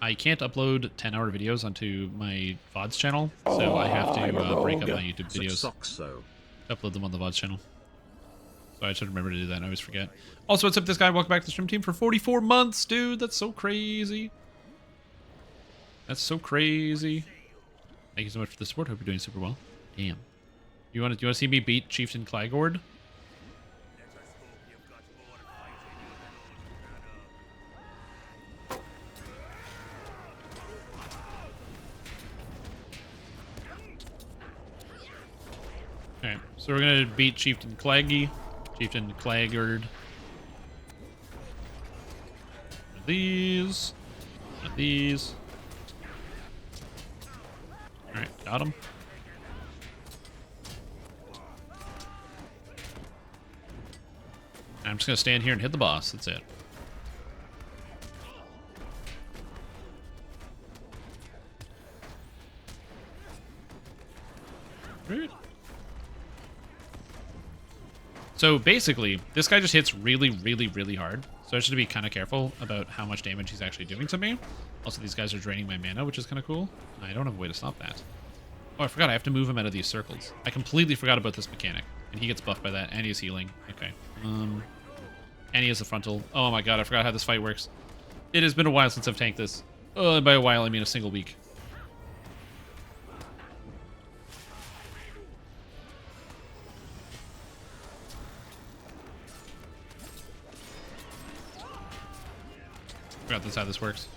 I can't upload 10-hour videos onto my VODs channel, so I have to break up my YouTube videos. Upload them on the VODs channel. So I should remember to do that, and I always forget. Also, what's up, this guy? Welcome back to the stream team for 44 months, dude. That's so crazy. That's so crazy. Thank you so much for the support. Hope you're doing super well. Damn. You want to see me beat Chieftain Clygord? Alright, so we're gonna beat Chieftain Claggy. Chieftain Claggard. One of these. One of these. Alright, got him. I'm just gonna stand here and hit the boss. That's it. Right. So basically, this guy just hits really, really, really hard. So I should be kind of careful about how much damage he's actually doing to me. Also, these guys are draining my mana, which is kind of cool. I don't have a way to stop that. Oh, I forgot. I have to move him out of these circles. I completely forgot about this mechanic. And he gets buffed by that, and he's healing. Okay. And he has a frontal. Oh my god, I forgot how this fight works. It has been a while since I've tanked this. By a while, I mean a single week. Forgot that's how this works.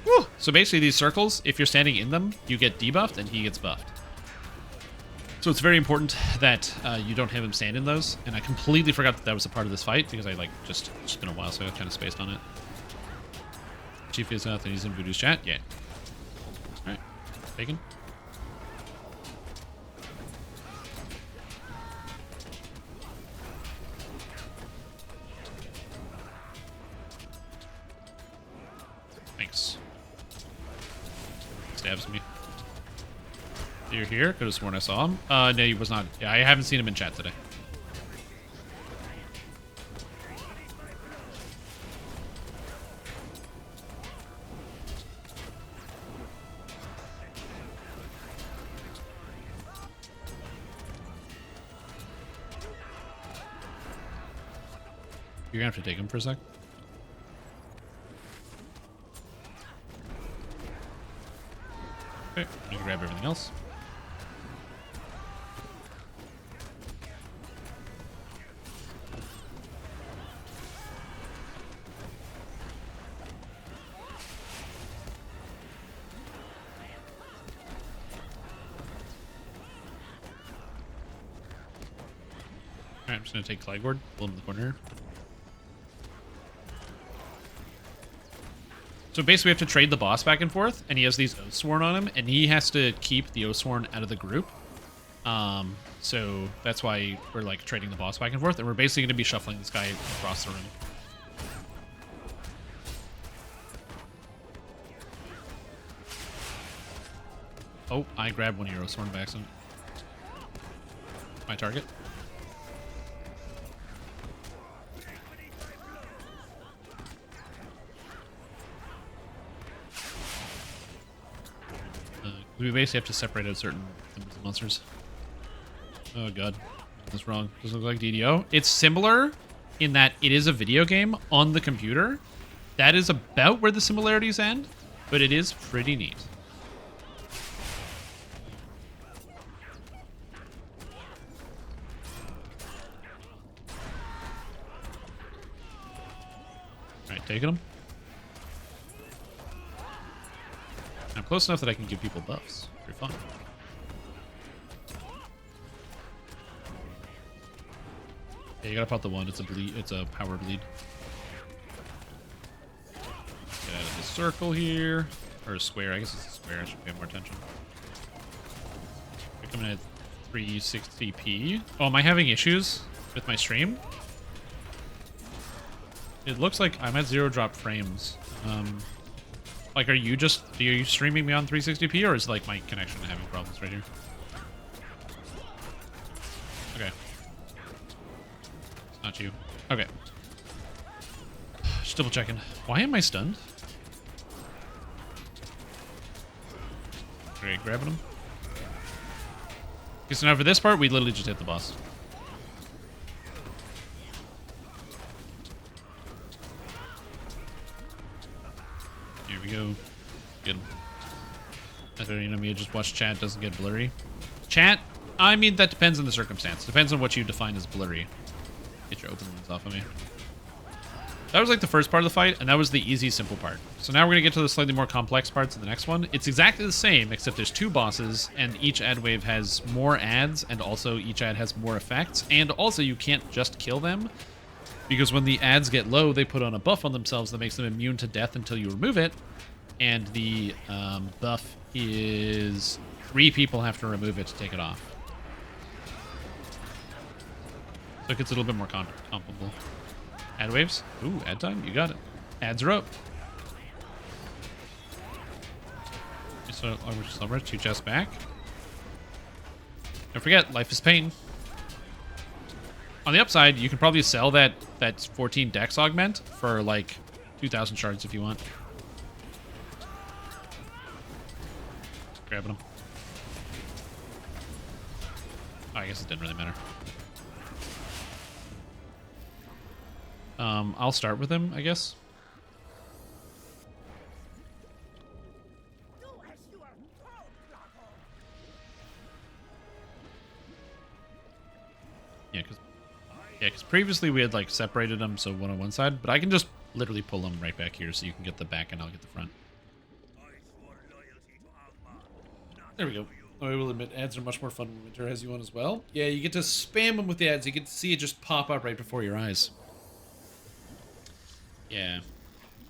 Woo! So basically these circles, if you're standing in them, you get debuffed and he gets buffed. So it's very important that you don't have him stand in those. And I completely forgot that that was a part of this fight because I it's been a while, so I kind of spaced on it. Chief is nothing. He's in Voodoo's chat. Yeah. All right. Taken. Thanks. Stabs me. You're here? Could have sworn I saw him. No, he was not. Yeah, I haven't seen him in chat today. You're gonna have to take him for a sec. Okay, I'm gonna grab everything else. Alright, I'm just gonna take Clygord, pull him in the corner. So basically we have to trade the boss back and forth, and he has these Oathsworn on him, and he has to keep the Oathsworn out of the group. So that's why we're like trading the boss back and forth, and we're basically going to be shuffling this guy across the room. Oh, I grabbed one of your Oathsworn by accident. My target. We basically have to separate out certain monsters. Oh god, that's wrong. Does it look like DDO? It's similar in that it is a video game on the computer. That is about where the similarities end, but it is pretty neat. Alright, taking him. I'm close enough that I can give people buffs. Pretty fun. Yeah, you gotta pop the one. It's a bleed. It's a power bleed. Get out of the circle here, or a square. I guess it's a square. I should pay more attention. We're coming at 360p. Oh, am I having issues with my stream? It looks like I'm at 0 drop frames. Like, are you streaming me on 360p, or is like my connection having problems right here? Okay. It's not you. Okay. Just double checking. Why am I stunned? Great, grabbing him. Okay, so now for this part, we literally just hit the boss. Here we go. Get him. I don't know me, just watch chat doesn't get blurry. Chat? I mean, that depends on the circumstance. Depends on what you define as blurry. Get your open ones off of me. That was like the first part of the fight, and that was the easy, simple part. So now we're going to get to the slightly more complex parts of the next one. It's exactly the same, except there's 2 bosses, and each ad wave has more ads, and also each ad has more effects. And also, you can't just kill them, because when the ads get low, they put on a buff on themselves that makes them immune to death until you remove it. And the buff is 3 people have to remove it to take it off. So it gets a little bit more comparable. Ad waves? Ooh, ad time? You got it. Ads are up. So, Slumber, 2 chests back. Don't forget, life is pain. On the upside, you can probably sell that 14 dex augment for like 2,000 shards if you want. Grabbing him. Oh, I guess it didn't really matter. I'll start with him, I guess. Yeah, because previously we had like separated them, so one on one side, but I can just literally pull them right back here, so you can get the back and I'll get the front. There we go. I will admit, ads are much more fun when Winter has you on as well. Yeah, you get to spam them with the ads. You get to see it just pop up right before your eyes. Yeah.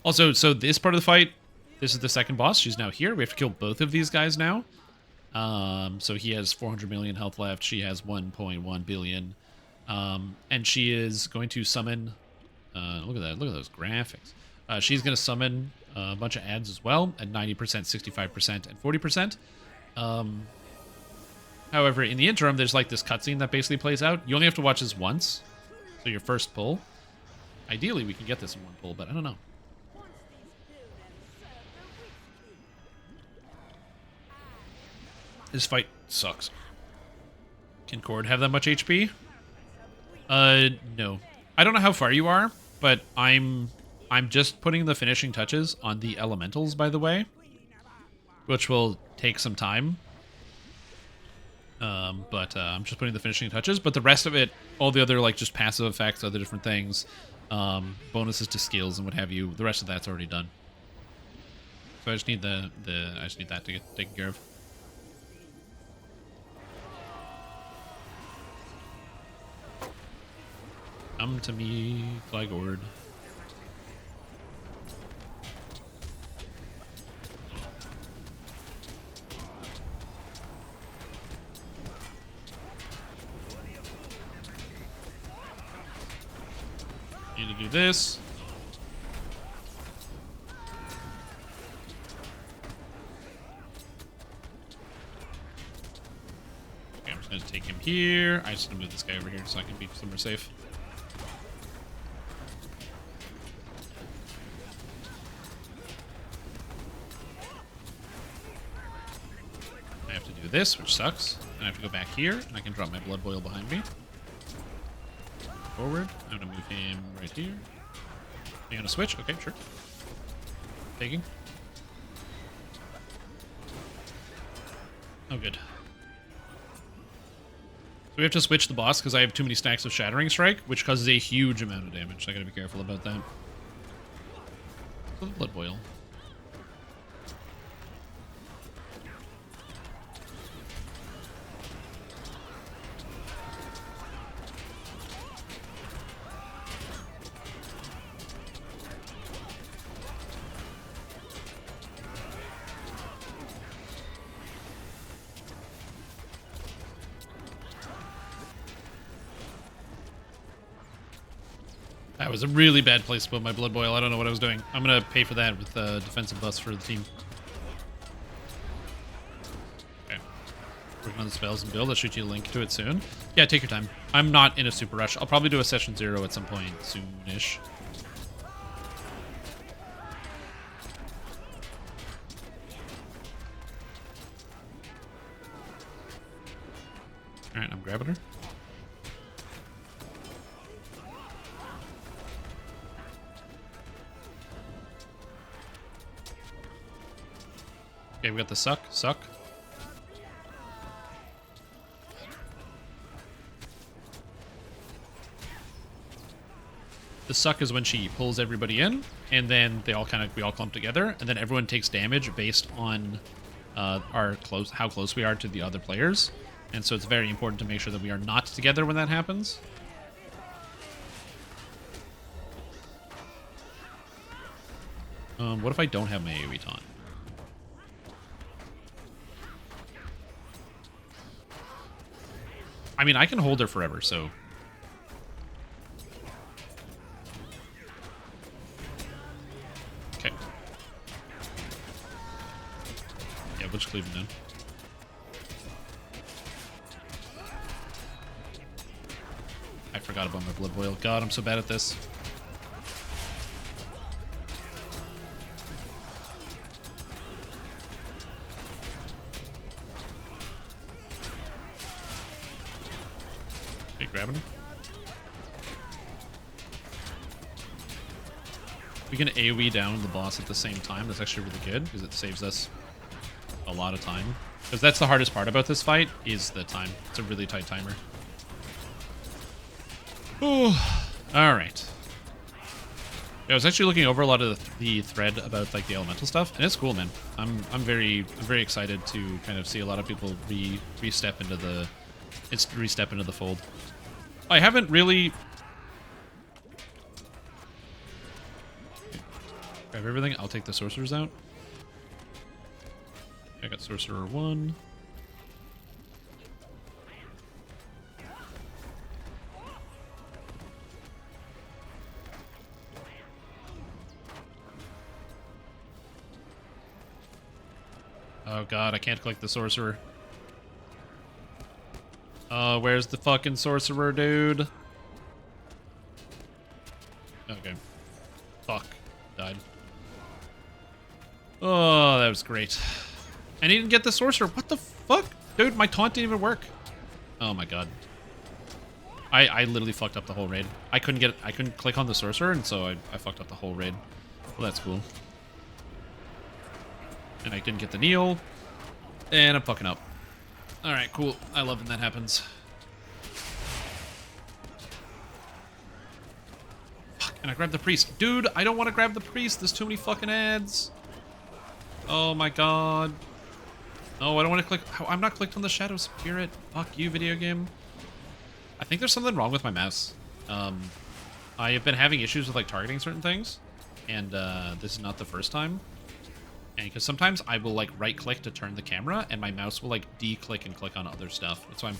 Also, so this part of the fight, this is the second boss. She's now here. We have to kill both of these guys now. So he has 400 million health left. She has 1.1 billion. And she is going to summon... look at that. Look at those graphics. She's going to summon a bunch of ads as well at 90%, 65%, and 40%. However, in the interim, there's like this cutscene that basically plays out. You only have to watch this once. So your first pull. Ideally, we can get this in one pull, but I don't know. This fight sucks. Can Cord have that much HP? No. I don't know how far you are, but I'm just putting the finishing touches on the elementals, by the way, which will take some time. But I'm just putting the finishing touches, but the rest of it, all the other like just passive effects, other different things, bonuses to skills and what have you, the rest of that's already done. So I just need I just need that to get taken care of. Come to me, Glygord. Need to do this. Okay, I'm just gonna take him here. I just gonna move this guy over here so I can be somewhere safe. I have to do this, which sucks. And I have to go back here, and I can drop my blood boil behind me. Forward. I'm gonna move him right here. Are you gonna switch? Okay, sure. Taking. Oh, good. So we have to switch the boss because I have too many stacks of Shattering Strike, which causes a huge amount of damage. So I gotta be careful about that. Blood boil. That was a really bad place to put my blood boil. I don't know what I was doing. I'm gonna pay for that with defensive buffs for the team. Okay. Working on the spells and build. I'll shoot you a link to it soon. Yeah, take your time. I'm not in a super rush. I'll probably do a session 0 at some point soon-ish. Alright, I'm grabbing her. Okay, we got the suck. The suck is when she pulls everybody in, and then we all clump together, and then everyone takes damage based on how close we are to the other players. And so it's very important to make sure that we are not together when that happens. What if I don't have my AoE taunt? I mean, I can hold her forever, so... Okay. Yeah, we'll just cleave him down. I forgot about my blood boil. God, I'm so bad at this. Okay, grabbing him. We can AoE down the boss at the same time. That's actually really good because it saves us a lot of time. Because that's the hardest part about this fight is the time. It's a really tight timer. Ooh. Alright. Yeah, I was actually looking over a lot of the thread about like the elemental stuff, and it's cool, man. I'm very excited to kind of see a lot of people re-step into the fold. I haven't really grab everything. I'll take the sorcerers out. I got sorcerer 1. Oh god, I can't click the sorcerer. Where's the fucking sorcerer, dude? Okay. Fuck. Died. Oh, that was great. And he didn't get the sorcerer. What the fuck? Dude, my taunt didn't even work. Oh my god. I literally fucked up the whole raid. I couldn't click on the sorcerer, and so I fucked up the whole raid. Well, that's cool. And I didn't get the kneel. And I'm fucking up. Alright, cool. I love when that happens. Fuck, and I grabbed the priest. Dude, I don't want to grab the priest. There's too many fucking ads. Oh my god. No, I don't want to click. I'm not clicked on the Shadow Spirit. Fuck you, video game. I think there's something wrong with my mouse. I have been having issues with like targeting certain things. And this is not the first time. And because sometimes I will like right click to turn the camera and my mouse will like de-click and click on other stuff. So I'm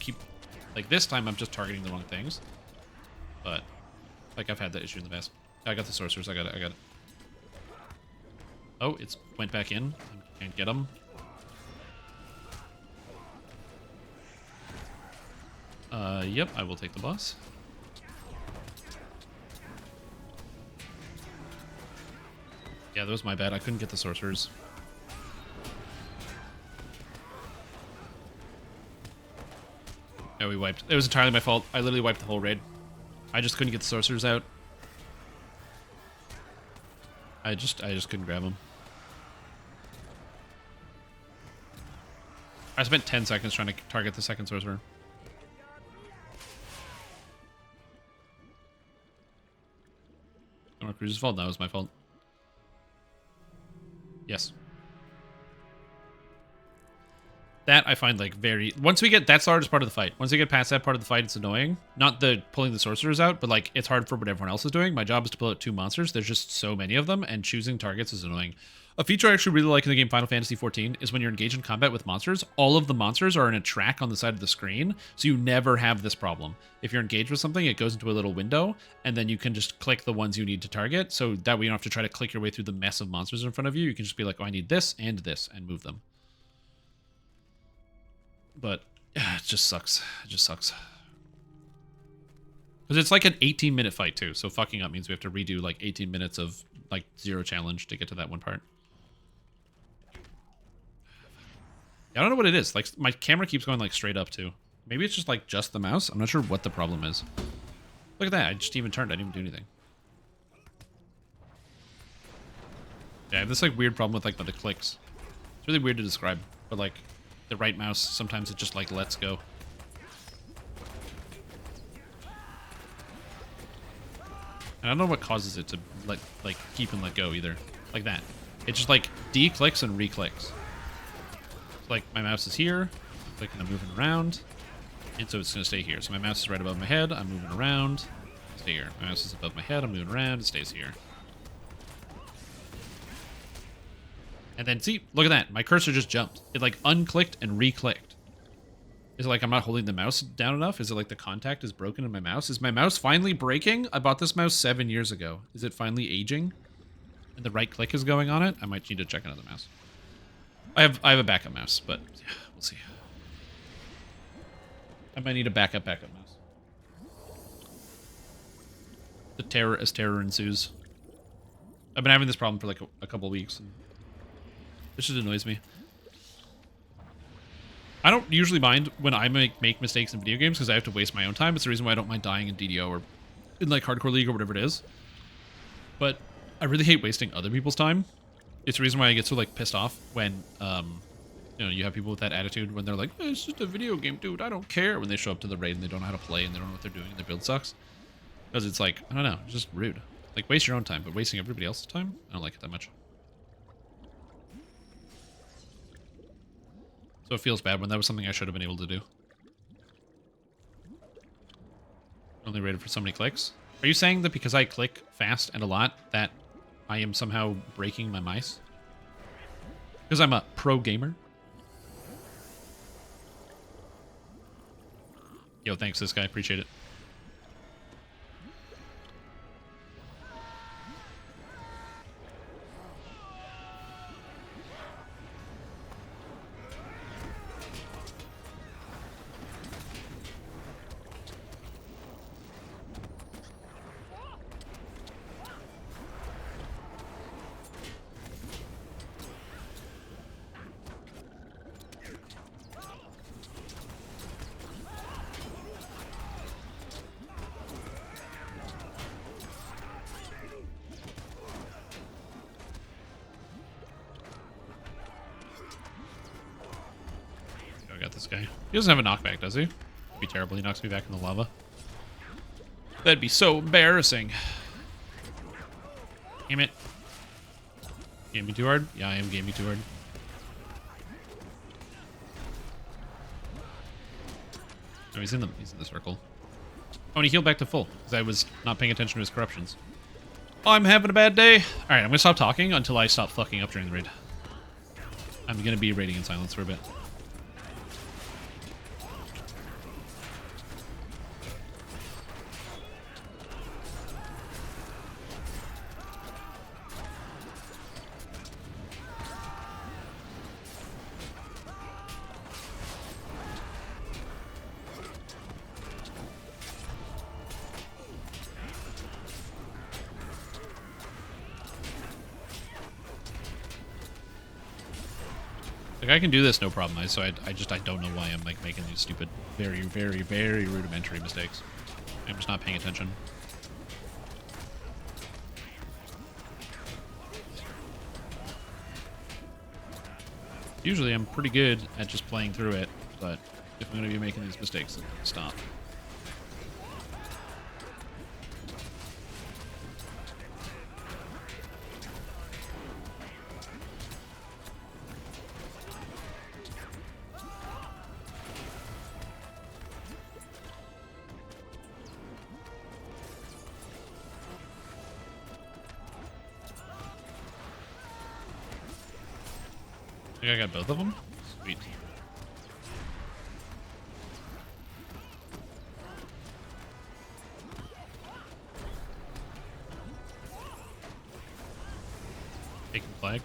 like this time I'm just targeting the wrong things. But like I've had that issue in the past. I got the sorcerers. I got it. Oh, it's went back in. I can't get them. Yep, I will take the boss. Yeah, that was my bad. I couldn't get the sorcerers. Yeah, we wiped. It was entirely my fault. I literally wiped the whole raid. I just couldn't get the sorcerers out. I just couldn't grab them. I spent 10 seconds trying to target the second sorcerer. Oh, Cruz's fault? No, it was my fault. Yes. That I find like very... Once we get... That's the hardest part of the fight. Once we get past that part of the fight, it's annoying. Not the pulling the sorcerers out, but like it's hard for what everyone else is doing. My job is to pull out 2 monsters. There's just so many of them, and choosing targets is annoying. A feature I actually really like in the game Final Fantasy XIV is when you're engaged in combat with monsters, all of the monsters are in a track on the side of the screen, so you never have this problem. If you're engaged with something, it goes into a little window, and then you can just click the ones you need to target, so that way you don't have to try to click your way through the mess of monsters in front of you. You can just be like, oh, I need this, and move them. But it just sucks. It just sucks. Because it's like an 18-minute fight, too, so fucking up means we have to redo like 18 minutes of like 0 challenge to get to that one part. I don't know what it is. Like, my camera keeps going, like, straight up, too. Maybe it's just like just the mouse. I'm not sure what the problem is. Look at that. I just even turned. I didn't even do anything. Yeah, I have this like weird problem with like the clicks. It's really weird to describe, but like the right mouse, sometimes it just like lets go. And I don't know what causes it to like keep and let go either. Like that. It just like de-clicks and re-clicks. So, like my mouse is here, clicking and moving around, and so it's gonna stay here. So my mouse is right above my head, I'm moving around, stay here. My mouse is above my head, I'm moving around, it stays here. And then see, look at that. My cursor just jumped. It like unclicked and re-clicked. Is it like I'm not holding the mouse down enough? Is it like the contact is broken in my mouse? Is my mouse finally breaking? I bought this mouse 7 years ago. Is it finally aging? And the right click is going on it? I might need to check another mouse. I have a backup mouse, but yeah, we'll see. I might need a backup mouse. The terror as terror ensues. I've been having this problem for like a couple weeks. And this just annoys me. I don't usually mind when I make mistakes in video games because I have to waste my own time. It's the reason why I don't mind dying in DDO or in like Hardcore League or whatever it is. But I really hate wasting other people's time. It's the reason why I get so like pissed off when you know, you have people with that attitude when they're like, eh, it's just a video game, dude, I don't care, when they show up to the raid and they don't know how to play and they don't know what they're doing and their build sucks. Because it's like, I don't know, it's just rude. Like, waste your own time, but wasting everybody else's time, I don't like it that much. So it feels bad when that was something I should have been able to do. Only rated for so many clicks. Are you saying that because I click fast and a lot, that I am somehow breaking my mice? Because I'm a pro gamer? Yo, thanks this guy, appreciate it. I got this guy. He doesn't have a knockback, does he? It'd be terrible. He knocks me back in the lava. That'd be so embarrassing. Damn it. Game me too hard? Yeah, I am gaming too hard. No, he's in the circle. Oh, and he healed back to full because I was not paying attention to his corruptions. Oh, I'm having a bad day. All right, I'm gonna stop talking until I stop fucking up during the raid. I'm gonna be raiding in silence for a bit. Like, I can do this no problem, so I don't know why I'm like making these stupid, very, very, very rudimentary mistakes. I'm just not paying attention. Usually I'm pretty good at just playing through it, but if I'm going to be making these mistakes, then stop. I think I got both of them? Sweet. Taking flag.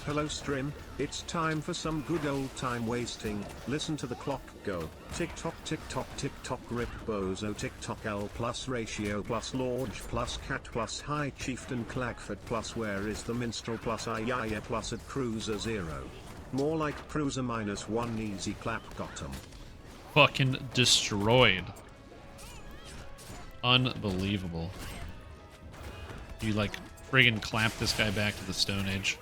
Hello stream, it's time for some good old time wasting. Listen to the clock go. Tick tock tick tock tick tock rip bozo tick tock L plus ratio plus Lorge plus cat plus high chieftain Clagford plus where is the minstrel plus Ayaya plus at cruiser 0. More like Prusa -1 easy clap got 'em. Fucking destroyed. Unbelievable. You like friggin' clap this guy back to the Stone Age.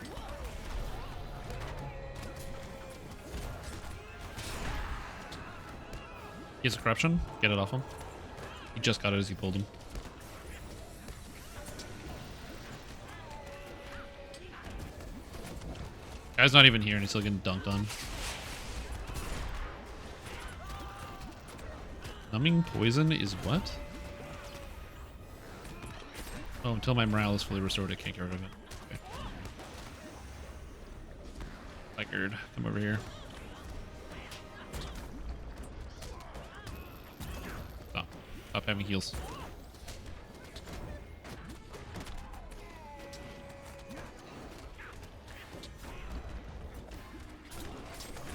He has a corruption. Get it off him. He just got it as he pulled him. Guy's not even here and he's still getting dunked on. Numbing poison is what? Oh, until my morale is fully restored, I can't get rid of it. Okay. Likerd, come over here. Stop. Stop having heals.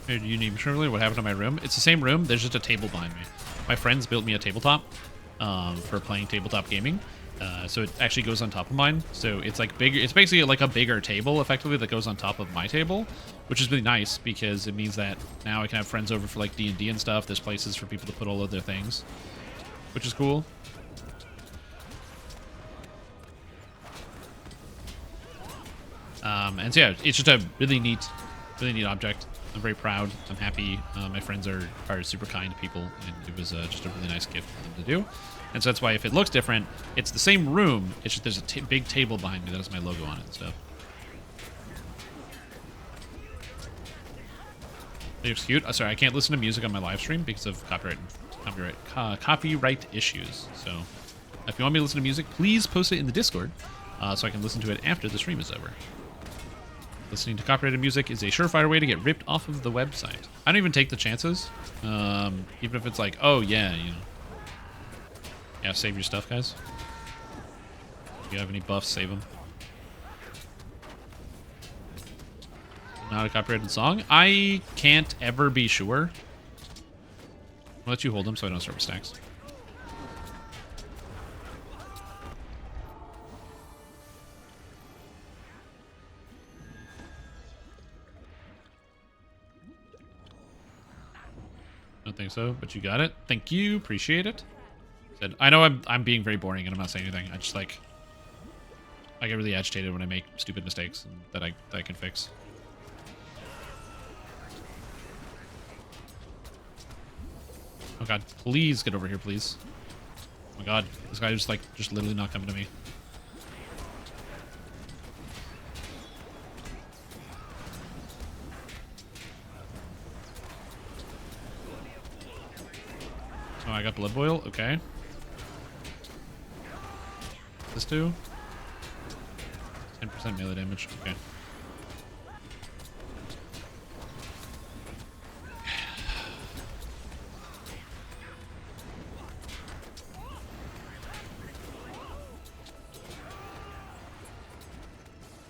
Hey, do you need surely what happened to my room? It's the same room, there's just a table behind me. My friends built me a tabletop for playing tabletop gaming. So it actually goes on top of mine. So it's like bigger. It's basically like a bigger table, effectively, that goes on top of my table, which is really nice because it means that now I can have friends over for like D&D and stuff. There's places for people to put all of their things, which is cool. And so yeah, it's just a really neat object. I'm very proud. I'm happy. My friends are super kind people, and it was just a really nice gift for them to do. And so that's why if it looks different, it's the same room. It's just there's a big table behind me that has my logo on it and stuff. It's cute. Oh, sorry, I can't listen to music on my live stream because of copyright issues. So if you want me to listen to music, please post it in the Discord so I can listen to it after the stream is over. Listening to copyrighted music is a surefire way to get ripped off of the website. I don't even take the chances, even if it's like, oh yeah, you know. Yeah, save your stuff, guys. If you have any buffs, save them. Not a copyrighted song? I can't ever be sure. I'll let you hold them so I don't start with stacks. Don't think so, but you got it. Thank you. Appreciate it. I know I'm being very boring and I'm not saying anything. I just I get really agitated when I make stupid mistakes that I can fix. Oh god, please get over here, please. Oh my god, this guy is just literally not coming to me. Oh, I got blood boil. Okay. This do 10% melee damage. Okay.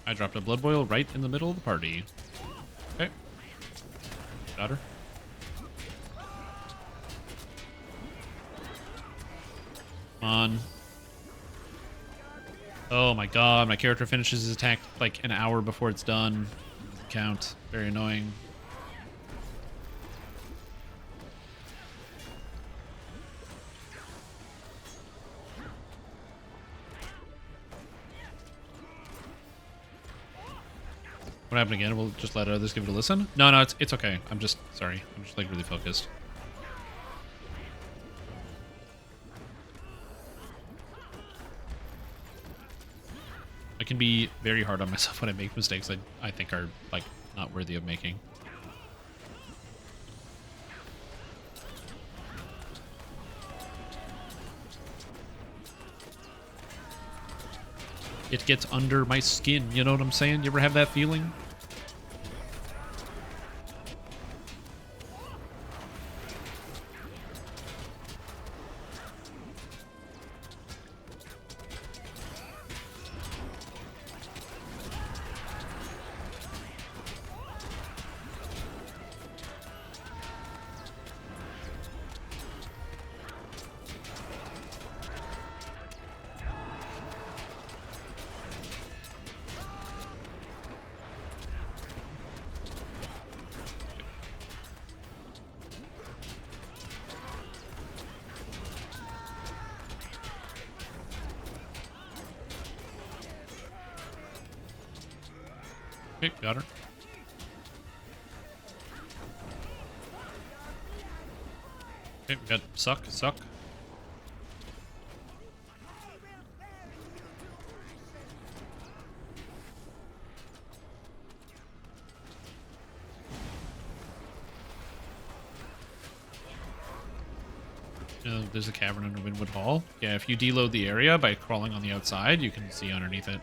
I dropped a blood boil right in the middle of the party. Okay. Got her. Come on. Oh my god, my character finishes his attack like an hour before it's done. Count. Very annoying. What happened again? We'll just let others give it a listen? No, it's okay. I'm just sorry. I'm just like really focused. I can be very hard on myself when I make mistakes I think are like not worthy of making. It gets under my skin, you know what I'm saying? You ever have that feeling? Okay, got her. Okay, we got suck. There's a cavern under Windwood Hall. Yeah, if you deload the area by crawling on the outside, you can see underneath it.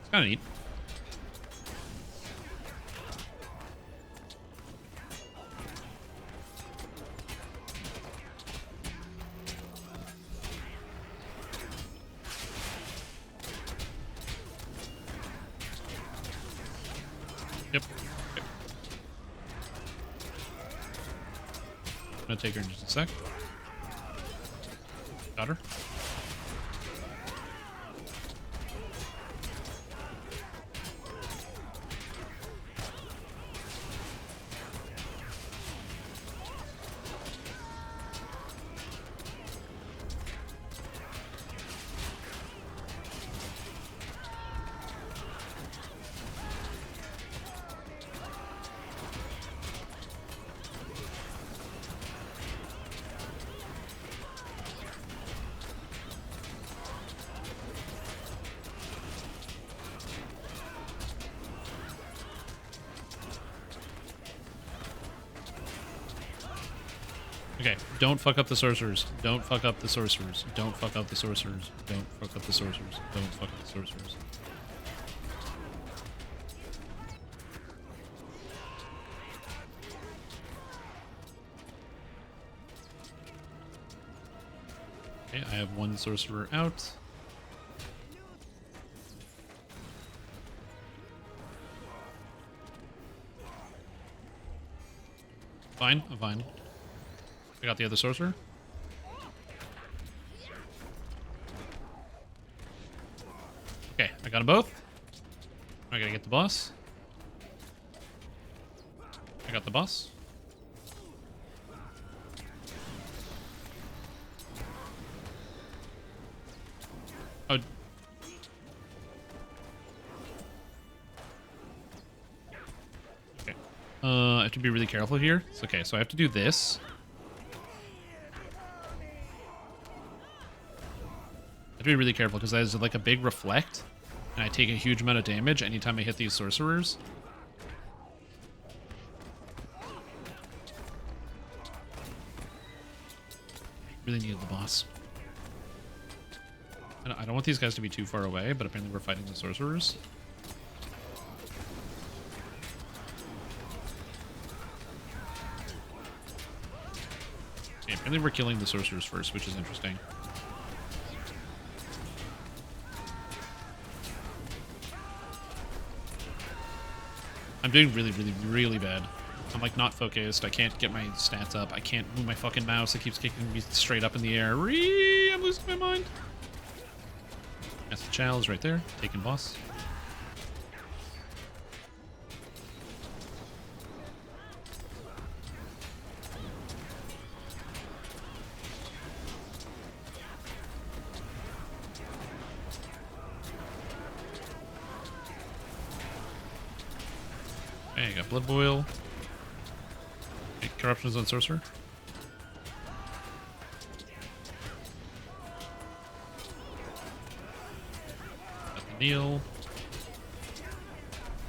It's kind of neat. Yep. Okay. I'm gonna take her in just a sec. Got her. Okay, don't fuck up the sorcerers. Don't fuck up the sorcerers. Don't fuck up the sorcerers. Don't fuck up the sorcerers. Don't fuck up the sorcerers. Okay, I have one sorcerer out. Fine, I'm fine. I got the other sorcerer. Okay, I got them both. I gotta get the boss. I got the boss. Oh. Okay. I have to be really careful here. It's okay, so I have to do this. I have to be really careful because there's like a big reflect, and I take a huge amount of damage anytime I hit these sorcerers. Really needed the boss. I don't want these guys to be too far away, but apparently we're fighting the sorcerers. Okay, apparently we're killing the sorcerers first, which is interesting. I'm doing really bad. I'm like not focused. I can't get my stats up. I can't move my fucking mouse. It keeps kicking me straight up in the air. I'm losing my mind. That's the chalice right there. Taking boss. Okay, I got blood boil. Okay, corruptions on sorcerer. Got the Neil.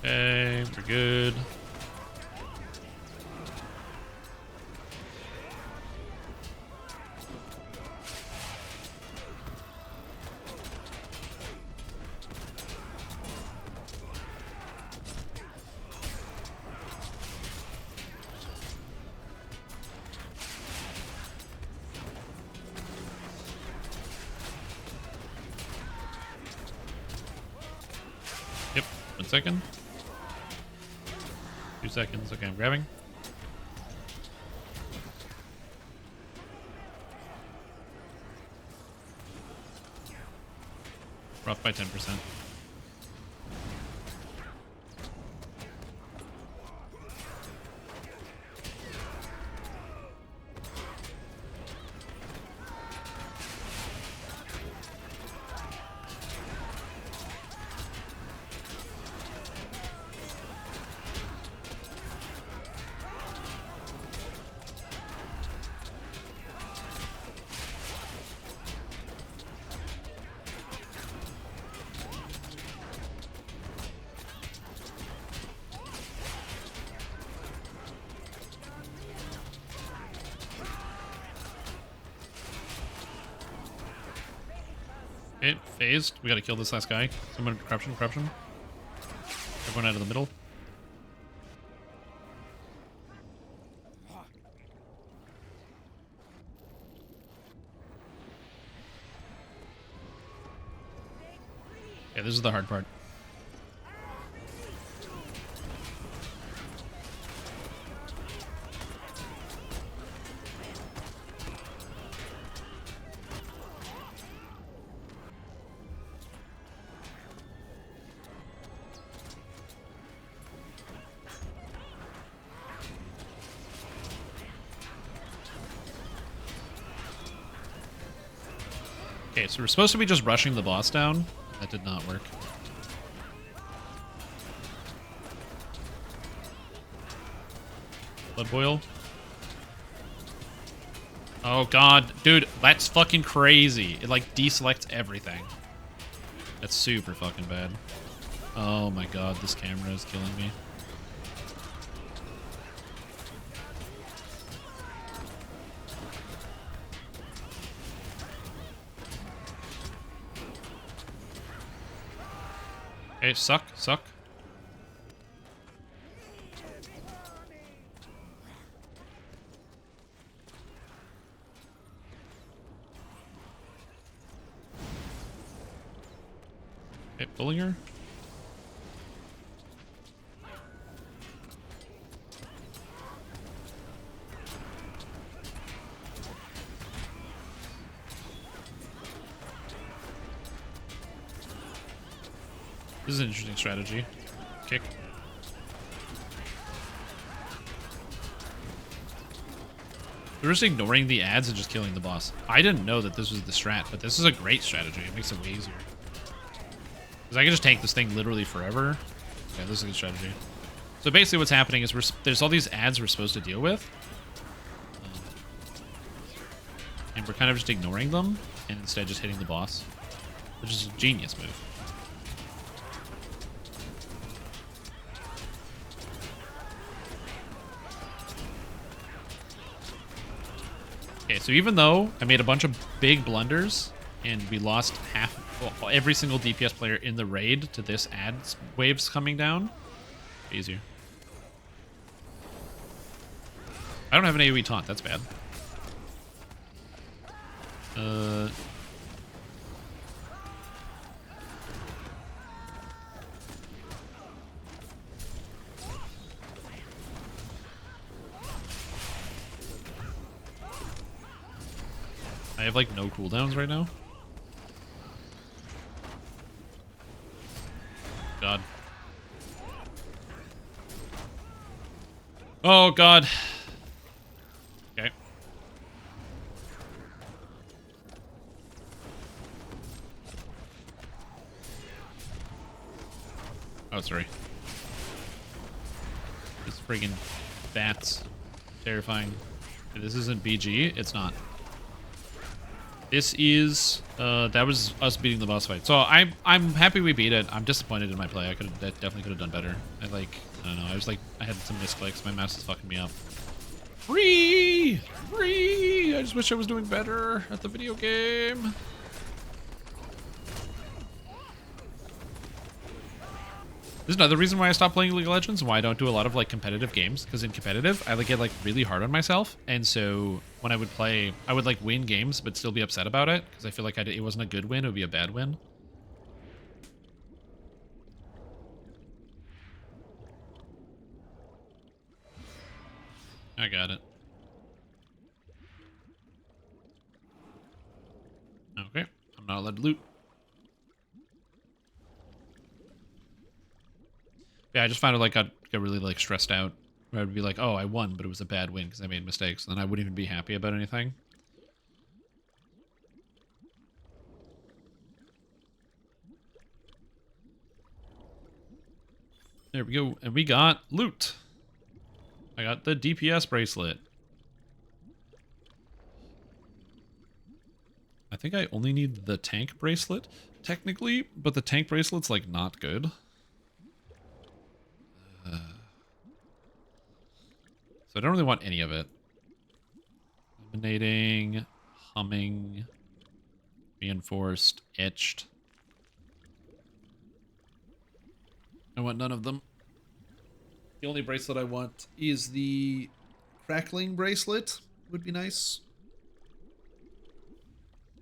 Okay, we're good. Yep, 1 second. 2 seconds. Okay, I'm grabbing. We're off by 10%. Okay, phased. We gotta kill this last guy. Someone, corruption. Everyone out of the middle. Yeah, this is the hard part. Okay, so we're supposed to be just rushing the boss down. That did not work. Blood boil. Oh god, dude, that's fucking crazy. It like deselects everything. That's super fucking bad. Oh my god, this camera is killing me. Okay, suck. Okay, pulling her. This is an interesting strategy. Kick. We're just ignoring the ads and just killing the boss. I didn't know that this was the strat, but this is a great strategy. It makes it way easier. Because I can just tank this thing literally forever. Yeah, this is a good strategy. So basically what's happening is there's all these ads we're supposed to deal with. And we're kind of just ignoring them and instead just hitting the boss. Which is a genius move. Okay, so even though I made a bunch of big blunders and we lost every single DPS player in the raid to this ads waves coming down, easier. I don't have an AoE taunt, that's bad. I have like no cooldowns right now. God. Oh god. Okay. Oh, sorry. This friggin' bats. Terrifying. This isn't BG. It's not. This is that was us beating the boss fight. So I'm happy we beat it. I'm disappointed in my play. I definitely could have done better. I don't know. I had some misclicks. My mouse is fucking me up. Free! I just wish I was doing better at the video game. This is another reason why I stopped playing League of Legends and why I don't do a lot of like competitive games. Because in competitive, I like get like really hard on myself, and so when I would play, I would like win games but still be upset about it because I feel like it wasn't a good win; it would be a bad win. I got it. Okay, I'm not allowed to loot. Yeah, I just found it like I got really like stressed out. Where I'd be like, oh, I won, but it was a bad win because I made mistakes. And then I wouldn't even be happy about anything. There we go. And we got loot. I got the DPS bracelet. I think I only need the tank bracelet, technically, but the tank bracelet's like not good. So I don't really want any of it. Eliminating, humming. Reinforced, etched. I want none of them. The only bracelet I want is the crackling bracelet. Would be nice.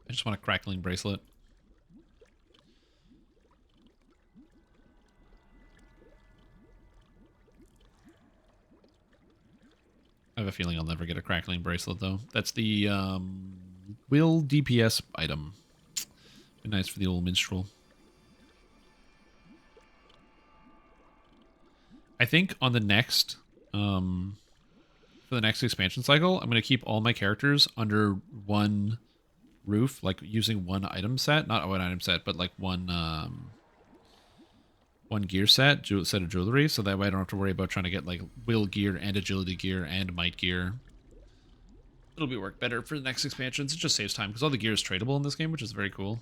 I just want a crackling bracelet. I have a feeling I'll never get a crackling bracelet, though. That's the will DPS item. Be nice for the old minstrel. I think on the next, for the next expansion cycle, I'm going to keep all my characters under one roof, like using one item set. Not one item set, but like one gear set of jewelry, so that way I don't have to worry about trying to get like will gear and agility gear and might gear. It'll be work better for the next expansions. It just saves time because all the gear is tradable in this game, which is very cool.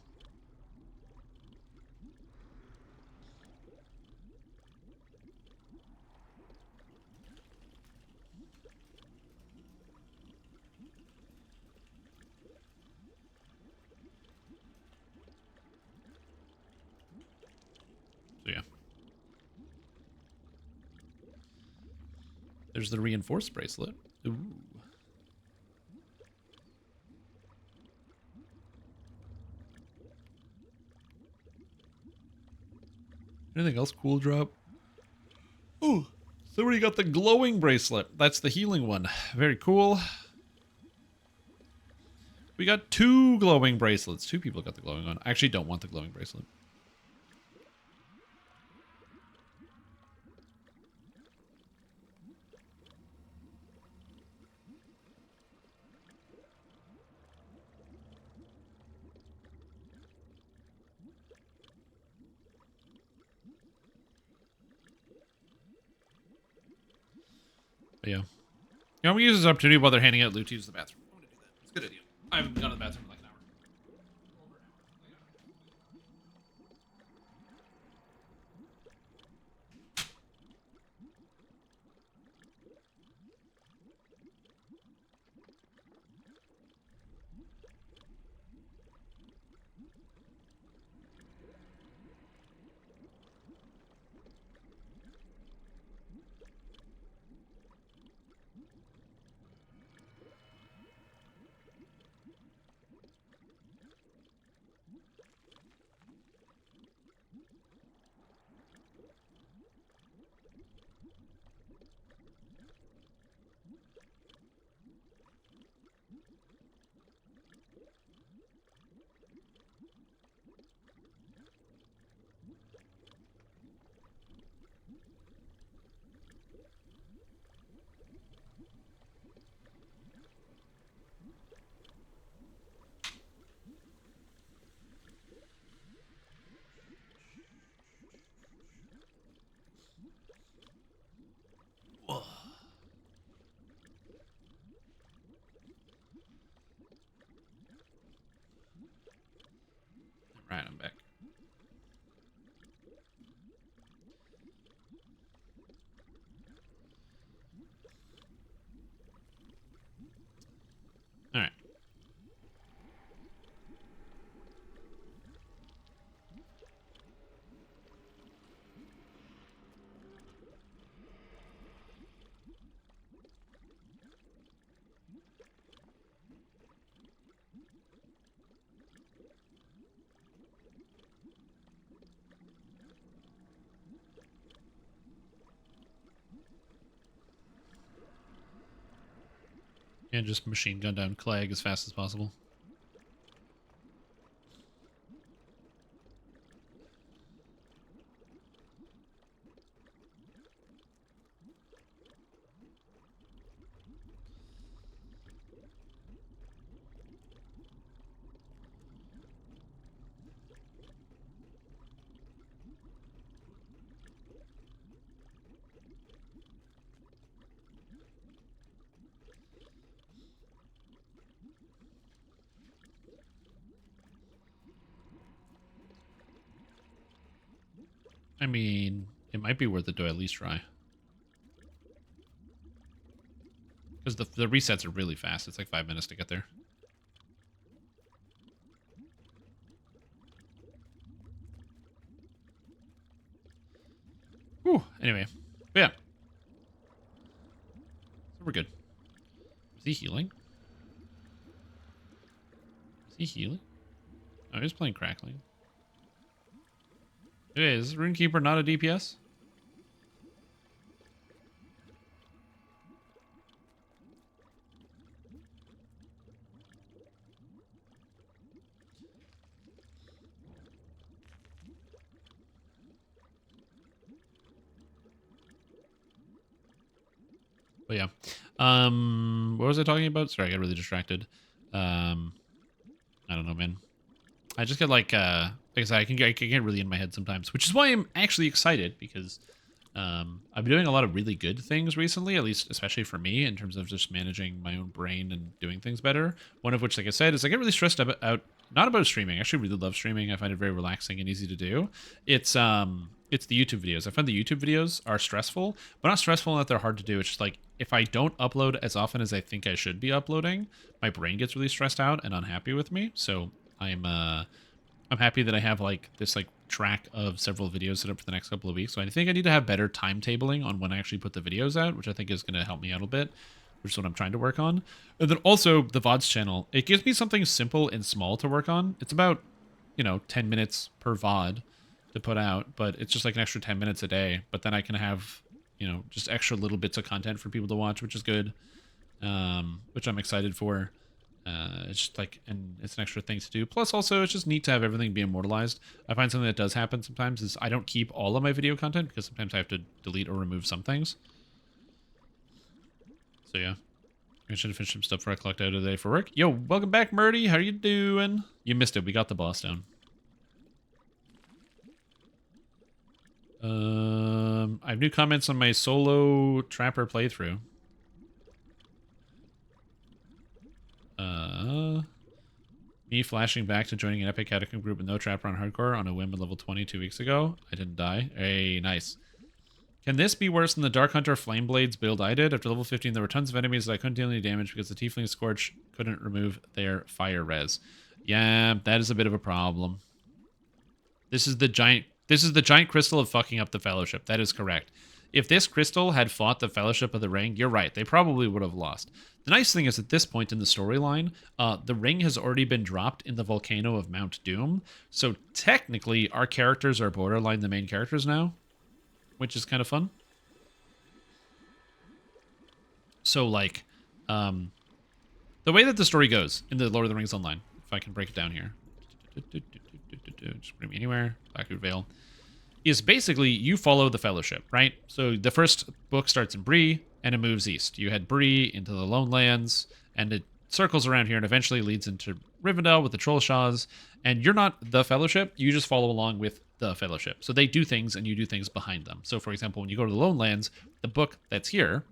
So yeah. There's the reinforced bracelet. Ooh. Anything else cool drop? Ooh, somebody got the glowing bracelet. That's the healing one. Very cool. We got 2 glowing bracelets. 2 people got the glowing one. I actually don't want the glowing bracelet. But yeah. You know, we use this opportunity while they're handing out loot to use the bathroom. I'm going to do that. It's a good idea. I haven't gone to the bathroom in like an hour. Alright, I'm back. Alright. And just machine gun down Clegg as fast as possible. I mean, it might be worth it to at least try. Because the resets are really fast. It's like 5 minutes to get there. Anyway, but yeah. So we're good. Is he healing? Is he healing? Oh, he's playing Crackling. Okay, is Runekeeper not a DPS? But yeah. What was I talking about? Sorry, I got really distracted. I don't know, man. I just get like I said, I can get really in my head sometimes, which is why I'm actually excited because I've been doing a lot of really good things recently, at least especially for me in terms of just managing my own brain and doing things better. One of which, like I said, is I get really stressed out not about streaming. I actually really love streaming. I find it very relaxing and easy to do. It's the YouTube videos. I find the YouTube videos are stressful, but not stressful in that they're hard to do. It's just like if I don't upload as often as I think I should be uploading, my brain gets really stressed out and unhappy with me. So I'm happy that I have like this like track of several videos set up for the next couple of weeks. So I think I need to have better timetabling on when I actually put the videos out, which I think is going to help me out a bit, which is what I'm trying to work on. And then also the VODs channel. It gives me something simple and small to work on. It's about, 10 minutes per VOD to put out, but it's just like an extra 10 minutes a day. But then I can have, just extra little bits of content for people to watch, which is good, which I'm excited for. It's just like, and it's an extra thing to do. Plus, also, it's just neat to have everything be immortalized. I find something that does happen sometimes is I don't keep all of my video content because sometimes I have to delete or remove some things. So yeah, I should have finished some stuff before I clocked out today for work. Yo, welcome back, Murdy. How you doing? You missed it. We got the boss down. I have new comments on my solo Trapper playthrough. Me flashing back to joining an epic catacomb group with no Trapper on hardcore on a whim at level 20 2 weeks ago. I didn't die. Hey, nice. Can this be worse than the Dark Hunter Flame Blades build I did? After level 15, there were tons of enemies that I couldn't deal any damage because the Tiefling Scorch couldn't remove their fire res. Yeah, that is a bit of a problem. This is the giant crystal of fucking up the Fellowship. That is correct. If this crystal had fought the Fellowship of the Ring, you're right. They probably would have lost. The nice thing is at this point in the storyline, the ring has already been dropped in the volcano of Mount Doom. So technically, our characters are borderline the main characters now, which is kind of fun. So, like, the way that the story goes in the Lord of the Rings Online, if I can break it down here. Just bring me anywhere. Blackwood Vale. Is basically you follow the Fellowship, right? So the first book starts in Bree, and it moves east. You head Bree into the Lone Lands, and it circles around here and eventually leads into Rivendell with the Trollshaws. And you're not the Fellowship, you just follow along with the Fellowship. So they do things, and you do things behind them. So, for example, when you go to the Lone Lands, the book that's here,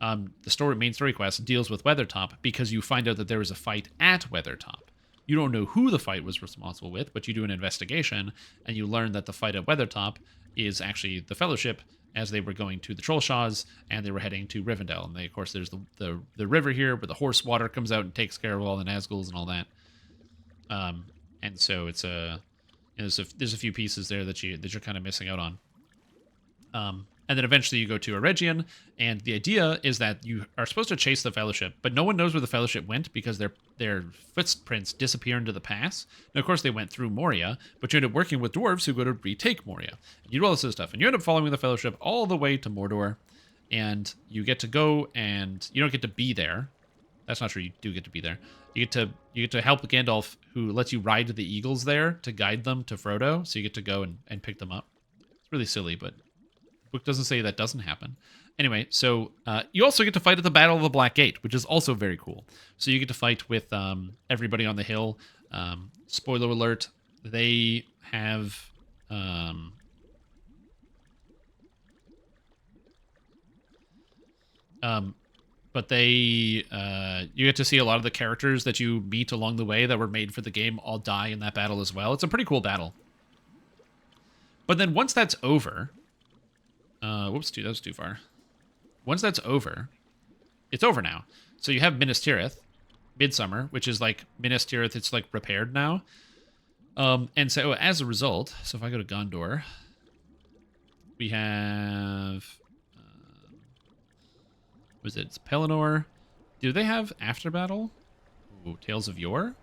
the main story quest deals with Weathertop because you find out that there was a fight at Weathertop. You don't know who the fight was responsible with, but you do an investigation, and you learn that the fight at Weathertop is actually the Fellowship as they were going to the Trollshaws, and they were heading to Rivendell. And of course, there's the river here where the horse water comes out and takes care of all the Nazguls and all that. And so it's there's a few pieces there that you're kind of missing out on. And then eventually you go to Eregion, and the idea is that you are supposed to chase the Fellowship, but no one knows where the Fellowship went because their footprints disappear into the pass. And of course they went through Moria, but you end up working with dwarves who go to retake Moria. And you do all this other stuff, and you end up following the Fellowship all the way to Mordor, and you get to go, and you don't get to be there. That's not true, you do get to be there. You get to help Gandalf, who lets you ride the eagles there to guide them to Frodo, so you get to go and pick them up. It's really silly, but book doesn't say that doesn't happen. Anyway, so you also get to fight at the Battle of the Black Gate, which is also very cool. So you get to fight with everybody on the hill. Spoiler alert, they have... but you get to see a lot of the characters that you meet along the way that were made for the game all die in that battle as well. It's a pretty cool battle. But then once that's over... whoops, dude, that was too far. Once that's over, it's over now. So you have Minas Tirith, Midsummer, which is like Minas Tirith, it's like repaired now. And so as a result, so if I go to Gondor, We have... what is it? It's Pelennor. Do they have After Battle? Ooh, Tales of Yore?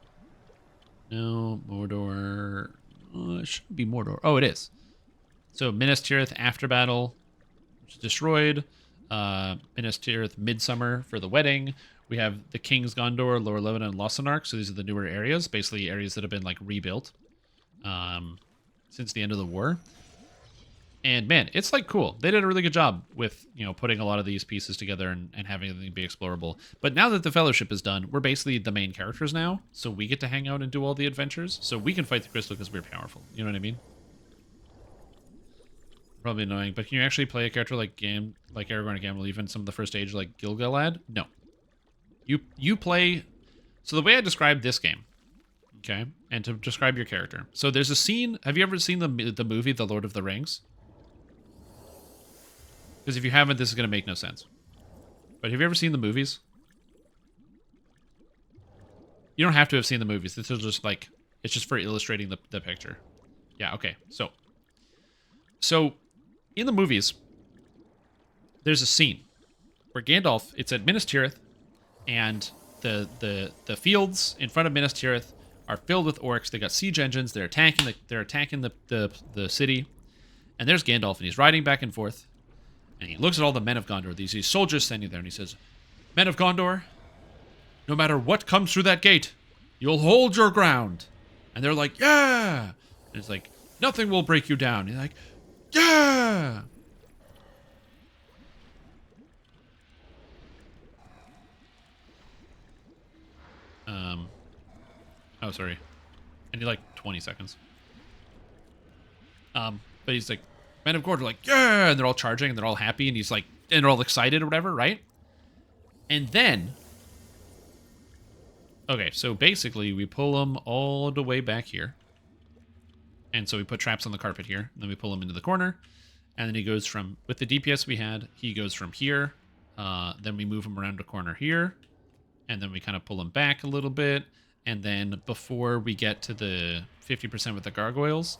No, Mordor. It should be Mordor. Oh, it is. So Minas Tirith After Battle, which is destroyed. Minas Tirith Midsummer for the wedding. We have the King's Gondor, Lower Lebanon, and Lossark. So these are the newer areas, basically areas that have been like rebuilt since the end of the war. And man, it's like cool. They did a really good job with, you know, putting a lot of these pieces together and having everything be explorable. But now that the Fellowship is done, we're basically the main characters now. So we get to hang out and do all the adventures. So we can fight the crystal because we're powerful. You know what I mean? Probably annoying, but can you actually play a character like Aragorn and Gamble, even some of the first age like Gil-galad? No. You play... So the way I describe this game, okay, and to describe your character. So there's a scene... Have you ever seen the movie The Lord of the Rings? Because if you haven't, this is going to make no sense. But have you ever seen the movies? You don't have to have seen the movies. This is just like... It's just for illustrating the picture. Yeah, okay. So, in the movies, there's a scene where Gandalf... It's at Minas Tirith, and the fields in front of Minas Tirith are filled with orcs. They got siege engines. They're attacking the city. And there's Gandalf, and he's riding back and forth. And he looks at all the men of Gondor, these soldiers standing there, and he says, "Men of Gondor, no matter what comes through that gate, you'll hold your ground." And they're like, "Yeah!" And it's like, "Nothing will break you down." And he's like, "Yeah!" Oh, sorry. I need like 20 seconds. But he's like, Men of Gondor are like, "Yeah!" And they're all charging and they're all happy and he's like, and they're all excited or whatever, right? And then, okay, so basically we pull them all the way back here. And so we put traps on the carpet here. And then we pull him into the corner. And then he goes from, with the DPS we had, he goes from here. Then we move him around the corner here. And then we kind of pull him back a little bit. And then before we get to the 50% with the gargoyles,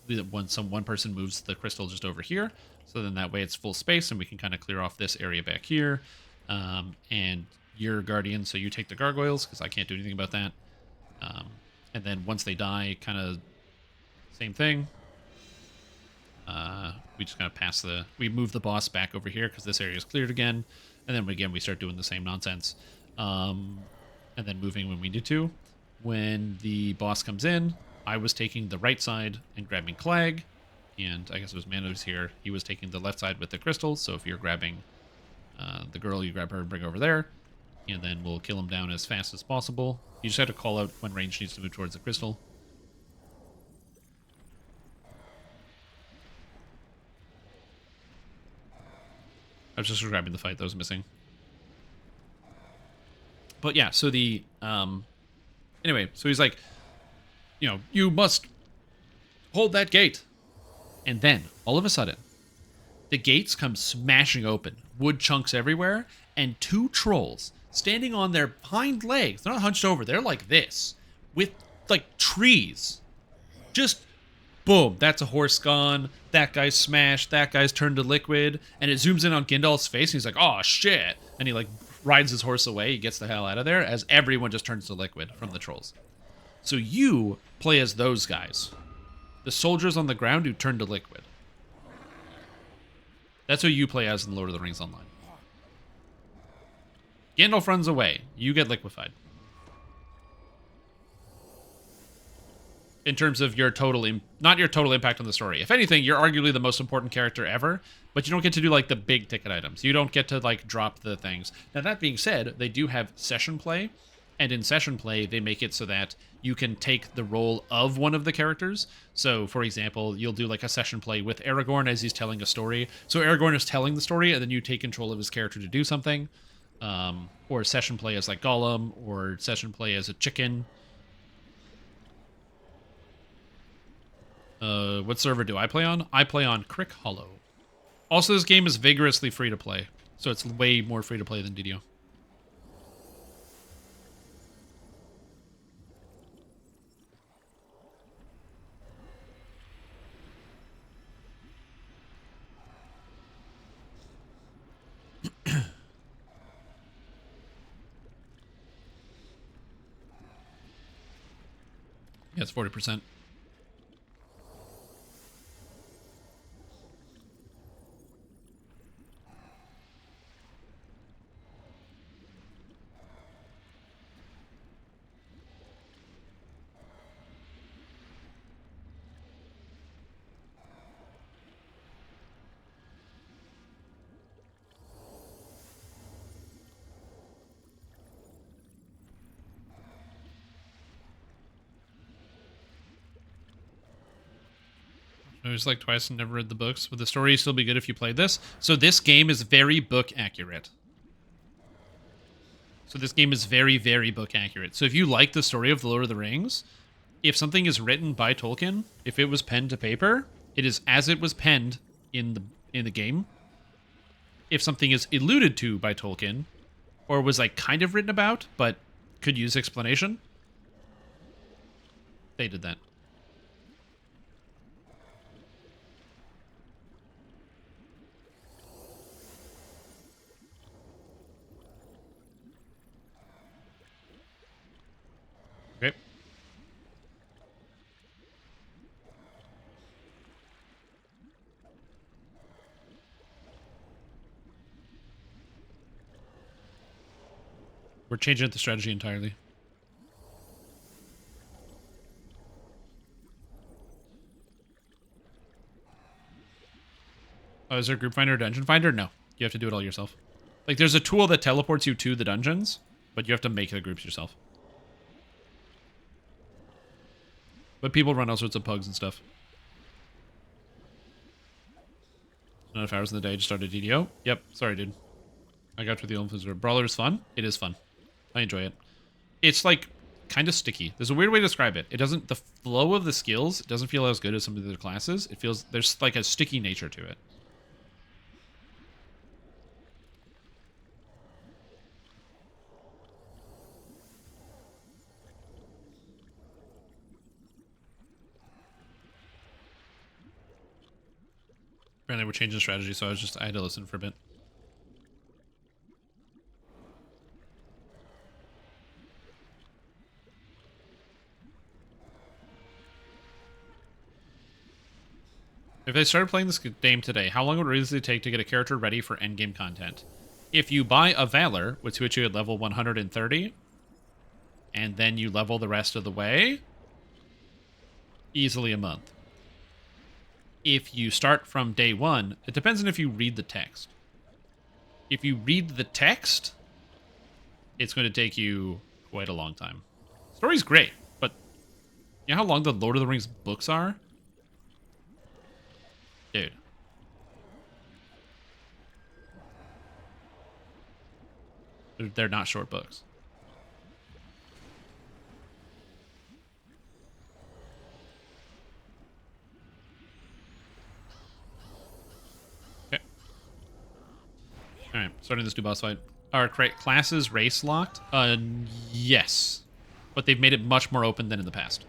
one person moves the crystal just over here. So then that way it's full space and we can kind of clear off this area back here. And you're guardian, so you take the gargoyles because I can't do anything about that. And then once they die, kind of same thing. We just kind of we move the boss back over here because this area is cleared again. And then again, we start doing the same nonsense. And then moving when we need to. When the boss comes in, I was taking the right side and grabbing Clag. And I guess it was Manos here. He was taking the left side with the crystals. So if you're grabbing the girl, you grab her and bring her over there. And then we'll kill him down as fast as possible. You just have to call out when range needs to move towards the crystal. I was just grabbing the fight that was missing. But yeah, so the... anyway, so he's like, you know, you must hold that gate. And then, all of a sudden, the gates come smashing open. Wood chunks everywhere. And two trolls standing on their hind legs. They're not hunched over. They're like this. With, like, trees. Just, boom. That's a horse gone. That guy's smashed. That guy's turned to liquid. And it zooms in on Gandalf's face. And he's like, oh, shit. And he, like, rides his horse away. He gets the hell out of there as everyone just turns to liquid from the trolls. So you play as those guys. The soldiers on the ground who turn to liquid. That's who you play as in Lord of the Rings Online. Gandalf runs away. You get liquefied. In terms of your total... not your total impact on the story. If anything, you're arguably the most important character ever, but you don't get to do, like, the big ticket items. You don't get to, like, drop the things. Now, that being said, they do have session play, and in session play, they make it so that you can take the role of one of the characters. So, for example, you'll do, like, a session play with Aragorn as he's telling a story. So Aragorn is telling the story, and then you take control of his character to do something. Or session play as, like, Gollum, or session play as a chicken. What server do I play on? I play on Crick Hollow. Also, this game is vigorously free to play, so it's way more free to play than DDO. Yeah, it's 40%. I was like twice and never read the books. Would the story still be good if you played this? So this game is very book accurate. So this game is very, very book accurate. So if you like the story of The Lord of the Rings, if something is written by Tolkien, if it was penned to paper, it is as it was penned in the game. If something is alluded to by Tolkien, or was like kind of written about, but could use explanation, they did that. Okay. We're changing the strategy entirely. Oh, is there a group finder or dungeon finder? No. You have to do it all yourself. Like, there's a tool that teleports you to the dungeons, but you have to make the groups yourself. But people run all sorts of pugs and stuff. Not enough hours in the day to start a DDO? Yep. Sorry, dude. I got through the Olympics. Brawler is fun. It is fun. I enjoy it. It's like kind of sticky. There's a weird way to describe it. It doesn't, the flow of the skills doesn't feel as good as some of the other classes. It feels, there's like a sticky nature to it. Apparently we're changing strategy, so I had to listen for a bit. If they started playing this game today, how long would it realistically take to get a character ready for endgame content? If you buy a Valor, which puts you at level 130, and then you level the rest of the way, easily a month. If you start from day one, it depends on if you read the text. If you read the text, it's going to take you quite a long time. Story's great, but you know how long the Lord of the Rings books are? Dude. They're not short books. Okay. Alright, starting this new boss fight. Are classes race locked? Yes. But they've made it much more open than in the past.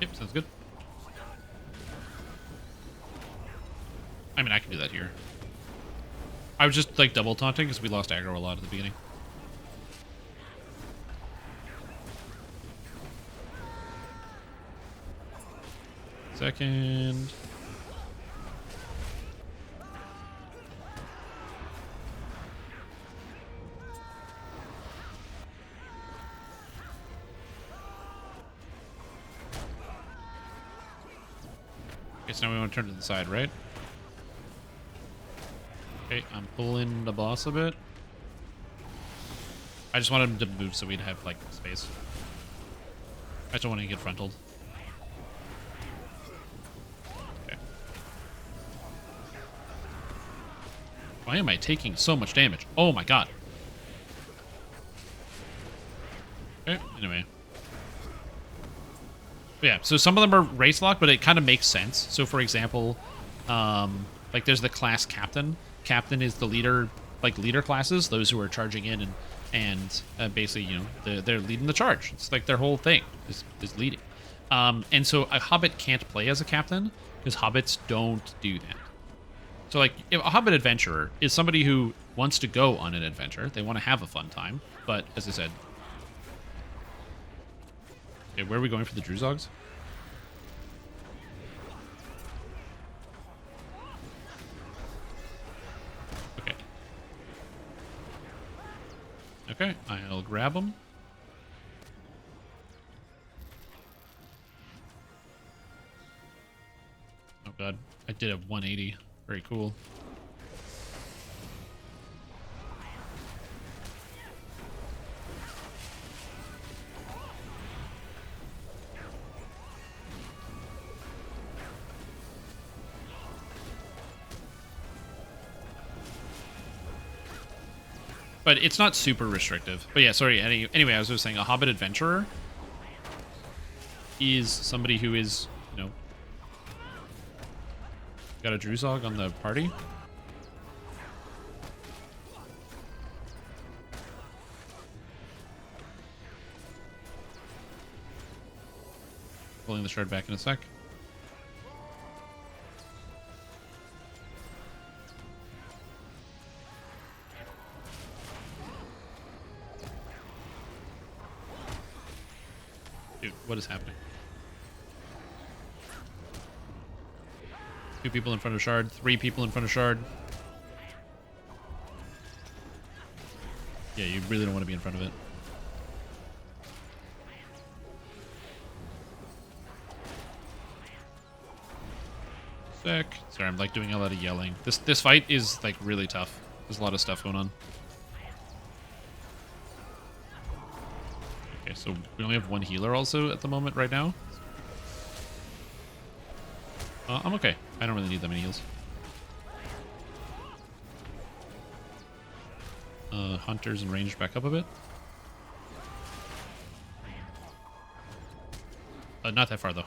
Yep, sounds good. I mean, I can do that here. I was just, like, double taunting because we lost aggro a lot at the beginning. Second. Okay, so now we want to turn to the side, right? Okay, I'm pulling the boss a bit. I just wanted him to move so we'd have, like, space. I just don't want to get frontaled. Okay. Why am I taking so much damage? Oh my god. Okay, anyway. Yeah, so some of them are race locked, but it kind of makes sense. So, for example, like there's the class captain. Captain is the leader, like leader classes, those who are charging in and basically, you know, they're leading the charge. It's like their whole thing is leading. And so a hobbit can't play as a captain because hobbits don't do that. So like if a hobbit adventurer is somebody who wants to go on an adventure, they want to have a fun time, but as I said, okay, where are we going for the Druzogs? Okay. Okay, I'll grab them. Oh god, I did a 180. Very cool. But it's not super restrictive. But yeah, sorry. Anyway, I was just saying a Hobbit adventurer is somebody who is, you know, got a Druzog on the party. Pulling the shard back in a sec. Dude, what is happening? 2 people in front of shard, 3 people in front of shard. Yeah, you really don't want to be in front of it. Sick. Sorry, I'm like doing a lot of yelling. This fight is like really tough. There's a lot of stuff going on. Okay, so we only have 1 healer also at the moment right now. I'm okay. I don't really need that many heals. Hunters and ranged back up a bit. Not that far though.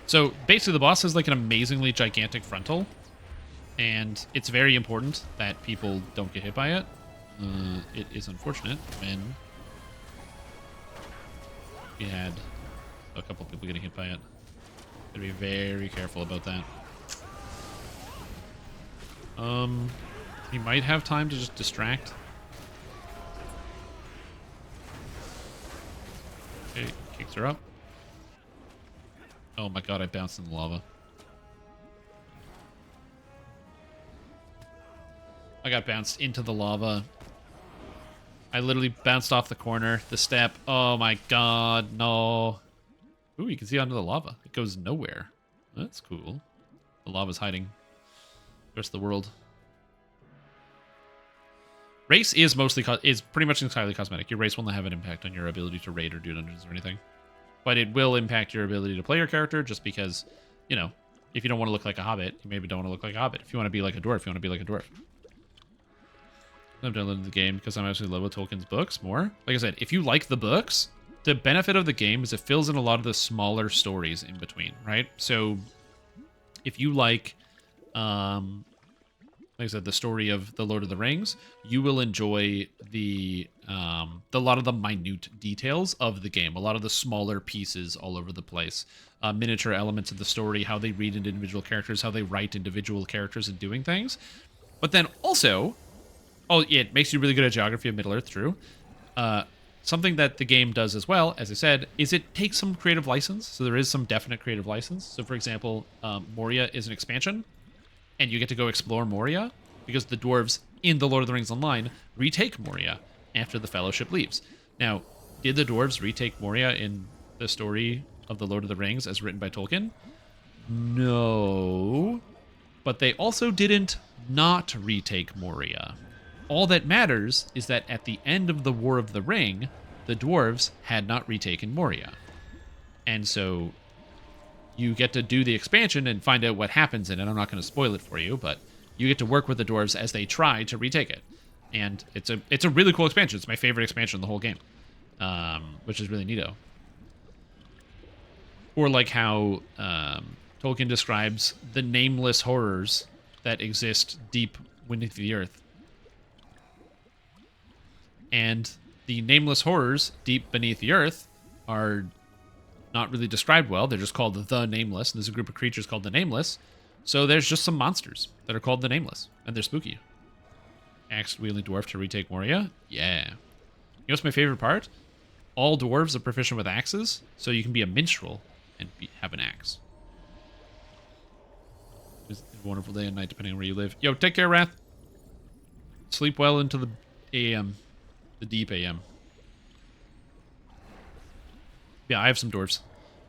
So basically the boss has like an amazingly gigantic frontal, and it's very important that people don't get hit by it. It is unfortunate when we had a couple of people getting hit by it. Gotta be very careful about that. He might have time to just distract. Okay, kicks her up. Oh my god, I bounced in the lava. I got bounced into the lava. I literally bounced off the corner, the step. Oh my god, no. Ooh, you can see under the lava. It goes nowhere. That's cool. The lava's hiding the rest of the world. Race is pretty much entirely cosmetic. Your race will not have an impact on your ability to raid or do dungeons or anything. But it will impact your ability to play your character just because, you know, if you don't want to look like a hobbit, you maybe don't want to look like a hobbit. If you want to be like a dwarf, you want to be like a dwarf. I've downloaded the game because I'm actually in love with Tolkien's books more. Like I said, if you like the books, the benefit of the game is it fills in a lot of the smaller stories in between, right? So if you like I said, the story of the Lord of the Rings, you will enjoy the lot of the minute details of the game, a lot of the smaller pieces all over the place, miniature elements of the story, how they read into individual characters, how they write individual characters and doing things. But then also, yeah, it makes you really good at geography of Middle-earth, true. Something that the game does as well, as I said, is it takes some creative license. So there is some definite creative license. So for example, Moria is an expansion, and you get to go explore Moria because the dwarves in the Lord of the Rings Online retake Moria after the Fellowship leaves. Now, did the dwarves retake Moria in the story of the Lord of the Rings as written by Tolkien? No. But they also didn't not retake Moria. All that matters is that at the end of the War of the Ring, the dwarves had not retaken Moria. And so you get to do the expansion and find out what happens in it. I'm not going to spoil it for you, but you get to work with the dwarves as they try to retake it. And it's a really cool expansion. It's my favorite expansion in the whole game, which is really neato. Or like how Tolkien describes the nameless horrors that exist deep beneath the earth. And the nameless horrors deep beneath the earth are not really described well. They're just called the Nameless. And there's a group of creatures called the Nameless. So there's just some monsters that are called the Nameless. And they're spooky. Axe-wielding dwarf to retake Moria? Yeah. You know what's my favorite part? All dwarves are proficient with axes, so you can be a minstrel and have an axe. It's a wonderful day and night, depending on where you live. Yo, take care, Wrath. Sleep well into the AM. The deep AM. Yeah, I have some dwarves.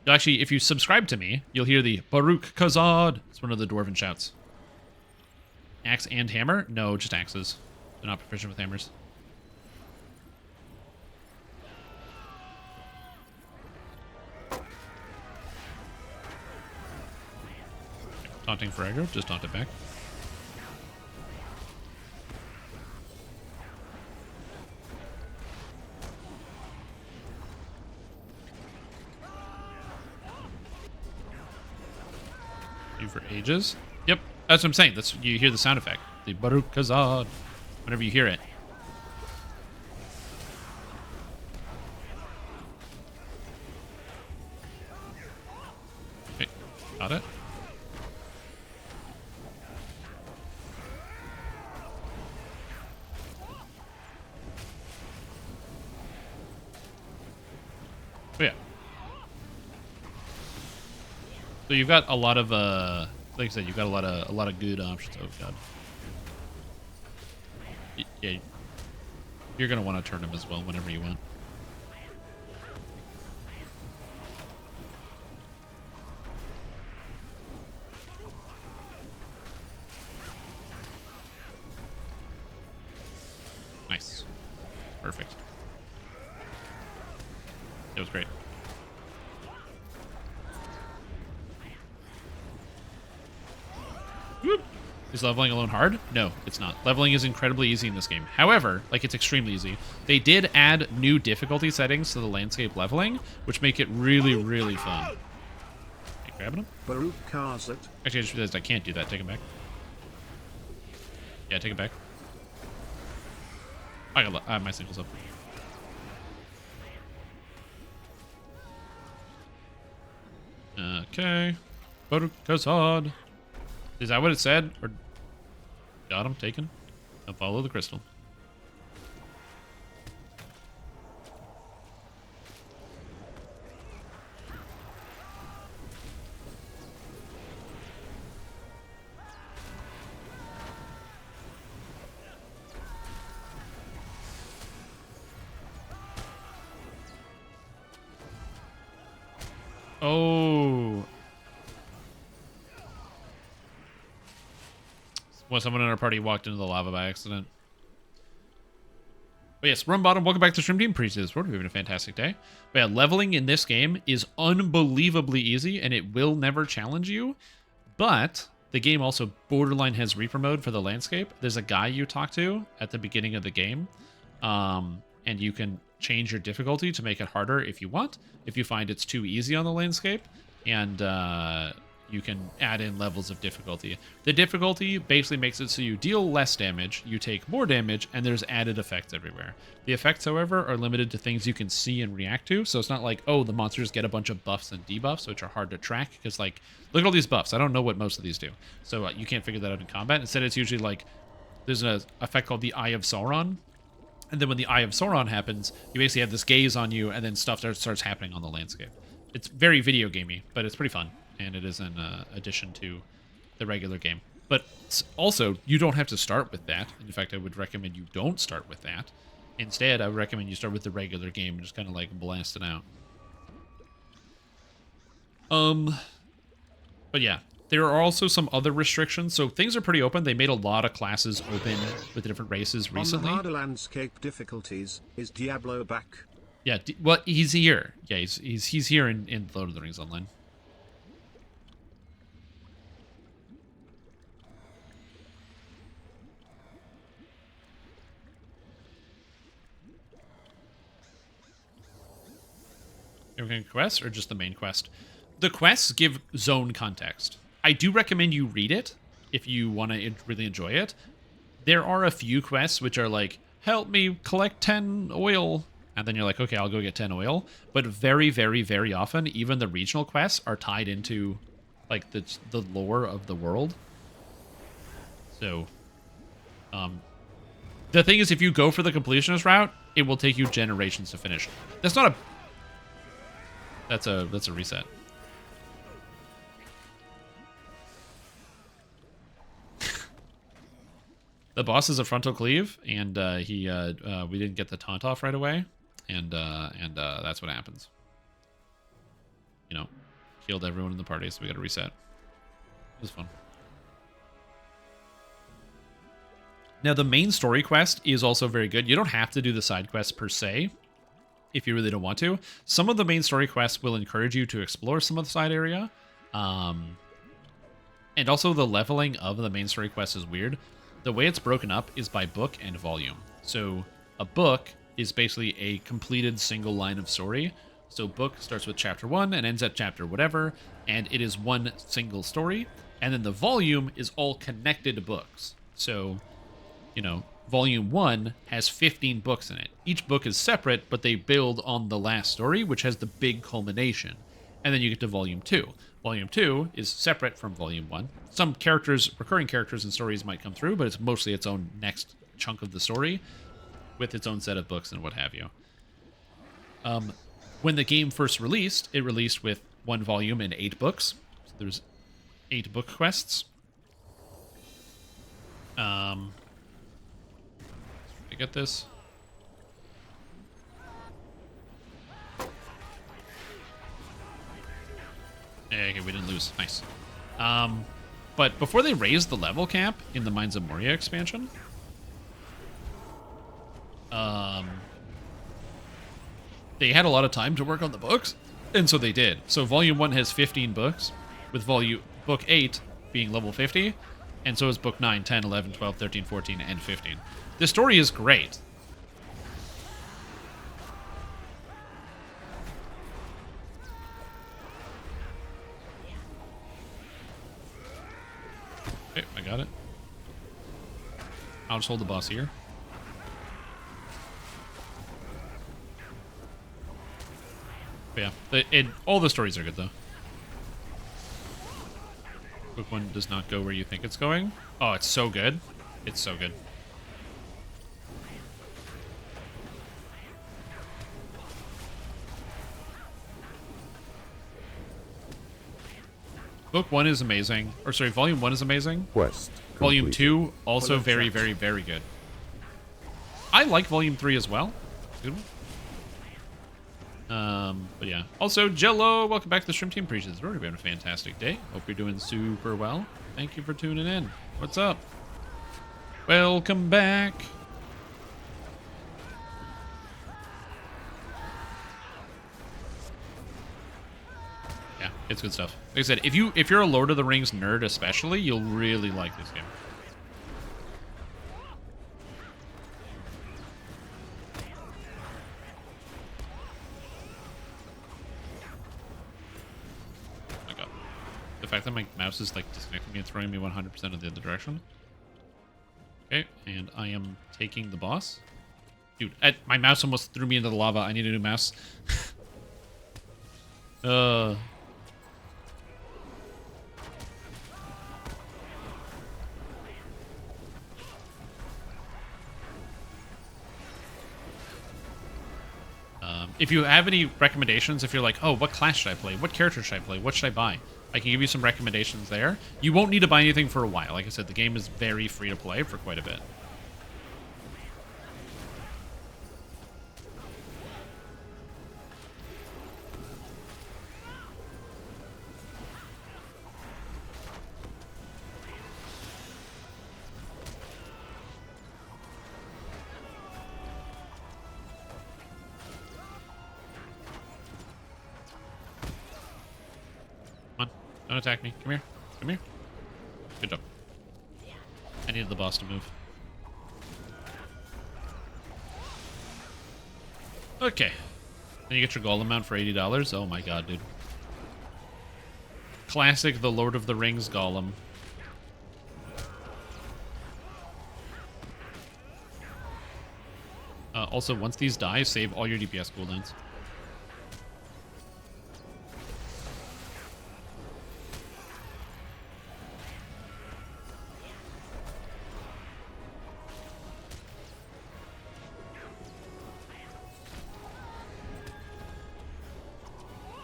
Actually, if you subscribe to me, you'll hear the Baruch Kazad. It's one of the dwarven shouts. Axe and hammer? No, just axes. They're not proficient with hammers. Taunting for aggro, just taunt it back. You for ages. Yep, that's what I'm saying. That's you hear the sound effect. The Baruch Kazad. Whenever you hear it. Okay, got it. Oh, yeah. So you've got a lot of like I said, you've got a lot of good options. Oh god. Yeah. You're gonna want to turn them as well whenever you want. Nice. Perfect. It was great. Whoop. Is leveling alone hard? No, it's not. Leveling is incredibly easy in this game. However, like it's extremely easy. They did add new difficulty settings to the landscape leveling, which make it really, really fun. Okay, grabbing him? Baruch Kazat. Actually, I just realized I can't do that. Take him back. Yeah, take it back. I have my singles up. Okay. Baruch Kazad. Is that what it said? Or got him taken? Now follow the crystal. Oh. Well, someone in our party walked into the lava by accident. But yes, Rum Bottom, welcome back to Stream Team. Appreciate we're having a fantastic day. But yeah, leveling in this game is unbelievably easy, and it will never challenge you. But the game also borderline has Reaper mode for the landscape. There's a guy you talk to at the beginning of the game, and you can change your difficulty to make it harder if you want, if you find it's too easy on the landscape, and you can add in levels of difficulty. The difficulty basically makes it so you deal less damage, you take more damage, and there's added effects everywhere. The effects, however, are limited to things you can see and react to, so it's not like, oh, the monsters get a bunch of buffs and debuffs, which are hard to track, because, like, look at all these buffs. I don't know what most of these do, so you can't figure that out in combat. Instead, it's usually like, there's an effect called the Eye of Sauron, and then when the Eye of Sauron happens, you basically have this gaze on you, and then stuff starts happening on the landscape. It's very video gamey, but it's pretty fun. And it is an addition to the regular game. But also, you don't have to start with that. In fact, I would recommend you don't start with that. Instead, I would recommend you start with the regular game and just kind of like blast it out. But yeah, there are also some other restrictions. So things are pretty open. They made a lot of classes open with different races recently. On the harder landscape difficulties, is Diablo back? Yeah, well, he's here. Yeah, he's here in Lord of the Rings Online. Everything quest or just the main quest? The quests give zone context. I do recommend you read it, if you want to really enjoy it. There are a few quests which are like, help me collect 10 oil. And then you're like, okay, I'll go get 10 oil. But very, very, very often, even the regional quests are tied into like the lore of the world. So, the thing is, if you go for the completionist route, it will take you generations to finish. That's not a... That's a reset. The boss is a frontal cleave, and we didn't get the taunt off right away, and that's what happens. You know, killed everyone in the party, so we got to reset. It was fun. Now, the main story quest is also very good. You don't have to do the side quests per se, if you really don't want to. Some of the main story quests will encourage you to explore some of the side area. And also the leveling of the main story quest is weird. The way it's broken up is by book and volume. So a book is basically a completed single line of story. So book starts with chapter 1 and ends at chapter whatever, and it is one single story. And then the volume is all connected books. So, you know, volume 1 has 15 books in it. Each book is separate, but they build on the last story, which has the big culmination. And then you get to volume 2. Volume 2 is separate from volume 1. Some characters, recurring characters and stories might come through, but it's mostly its own next chunk of the story with its own set of books and what have you. When the game first released, it released with 1 volume and 8 books. So there's 8 book quests. I get this. Okay, we didn't lose. Nice. But before they raised the level cap in the Mines of Moria expansion, they had a lot of time to work on the books, and so they did. So Volume 1 has 15 books, with Book 8 being level 50, and so is Book 9, 10, 11, 12, 13, 14, and 15. The story is great. Okay, I got it. I'll just hold the boss here. But yeah, all the stories are good, though. Book 1 does not go where you think it's going. Oh, it's so good. It's so good. Book 1 is amazing. Or sorry, Volume 1 is amazing. Quest Volume completed. 2, also very, very, very good. I like Volume 3 as well. Good one. But yeah. Also, Jello, welcome back to the stream team. Appreciate this. It's been a fantastic day. Hope you're doing super well. Thank you for tuning in. What's up? Welcome back. Yeah, it's good stuff. Like I said, if you're a Lord of the Rings nerd especially, you'll really like this game. The fact that my mouse is like disconnecting me and throwing me 100% in the other direction. Okay, and I am taking the boss. Dude, my mouse almost threw me into the lava. I need a new mouse. If you have any recommendations, if you're like, oh, what class should I play? What character should I play? What should I buy? I can give you some recommendations there. You won't need to buy anything for a while. Like I said, the game is very free to play for quite a bit. Don't attack me. Come here. Come here. Good job. I needed the boss to move. Okay. Then you get your golem mount for $80. Oh my god, dude. Classic The Lord of the Rings golem. Also, once these die, save all your DPS cooldowns.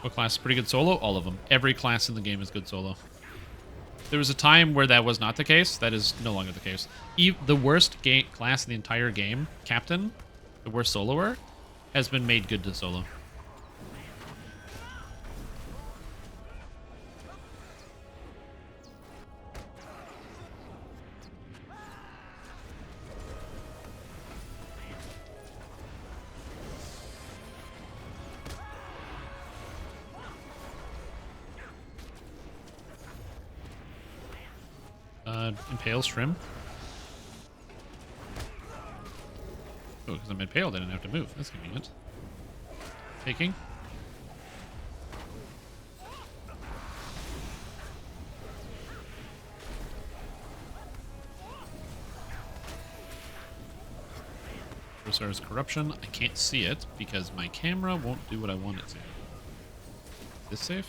What class is pretty good solo? All of them. Every class in the game is good solo. There was a time where that was not the case. That is no longer the case. The worst class in the entire game, Captain, the worst soloer, has been made good to solo. Impale Shrimp. Oh, because I'm impaled, I didn't have to move. That's convenient. Taking. Rosar's Corruption. I can't see it because my camera won't do what I want it to. Is this safe?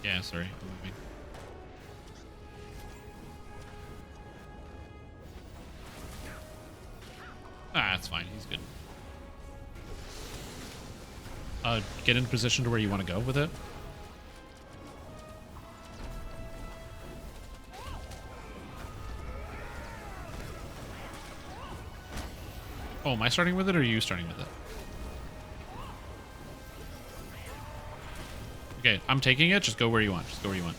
Yeah, sorry. I'm moving. Ah, that's fine. He's good. Get in position to where you want to go with it. Oh, am I starting with it or are you starting with it? Okay, I'm taking it. Just go where you want. Just go where you want.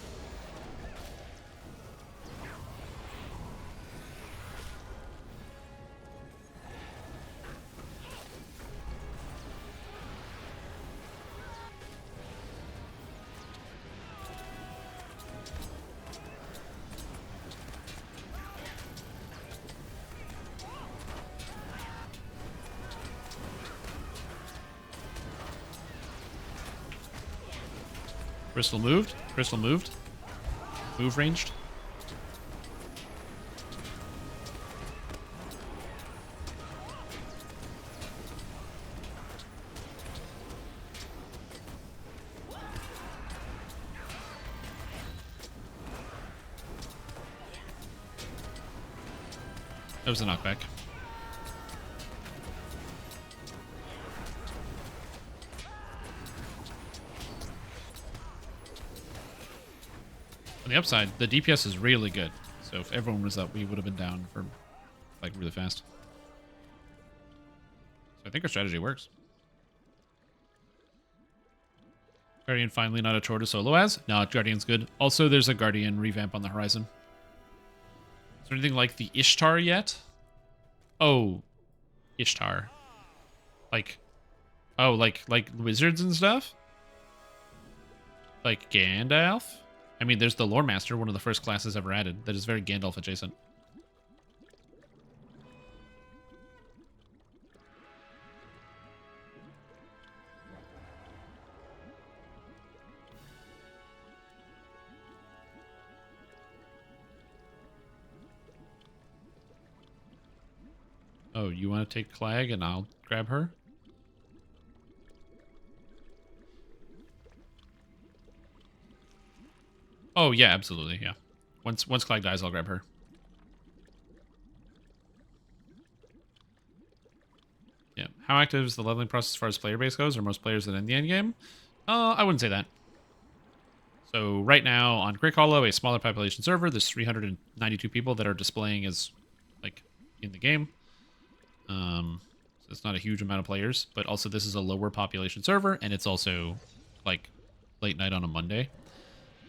Crystal moved. Crystal moved. Move ranged. That was a knockback. On the upside, the DPS is really good. So if everyone was up, we would have been down for like really fast. So I think our strategy works. Guardian finally not a chore to solo as? No, Guardian's good. Also, there's a Guardian revamp on the horizon. Is there anything like the Ishtar yet? Oh, Ishtar. Like, oh, like wizards and stuff? Like Gandalf? I mean, there's the Lore Master, one of the first classes ever added, that is very Gandalf adjacent. Oh, you want to take Clag and I'll grab her? Oh, yeah, absolutely, yeah. Once Clag dies, I'll grab her. Yeah. How active is the leveling process as far as player base goes? Are most players that in the end game? I wouldn't say that. So right now on Great Hollow, a smaller population server, there's 392 people that are displaying as like in the game. So it's not a huge amount of players, but also this is a lower population server, and it's also like late night on a Monday.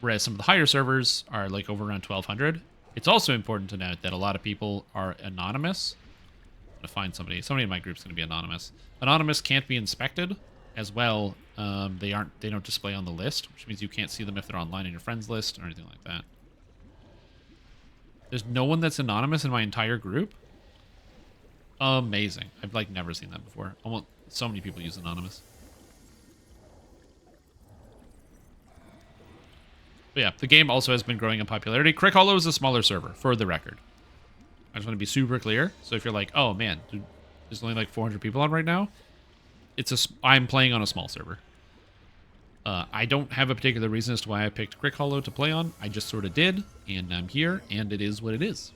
Whereas some of the higher servers are like over around 1,200. It's also important to note that a lot of people are anonymous. I'm gonna find somebody. Somebody in my group's gonna be anonymous. Anonymous can't be inspected as well. They don't display on the list, which means you can't see them if they're online in your friends list or anything like that. There's no one that's anonymous in my entire group. Amazing. I've like never seen that before. Almost so many people use anonymous. But yeah, the game also has been growing in popularity. Crick Hollow is a smaller server, for the record. I just want to be super clear. So if you're like, oh man, dude, there's only like 400 people on right now, I'm playing on a small server. I don't have a particular reason as to why I picked Crick Hollow to play on. I just sort of did, and I'm here, and it is what it is.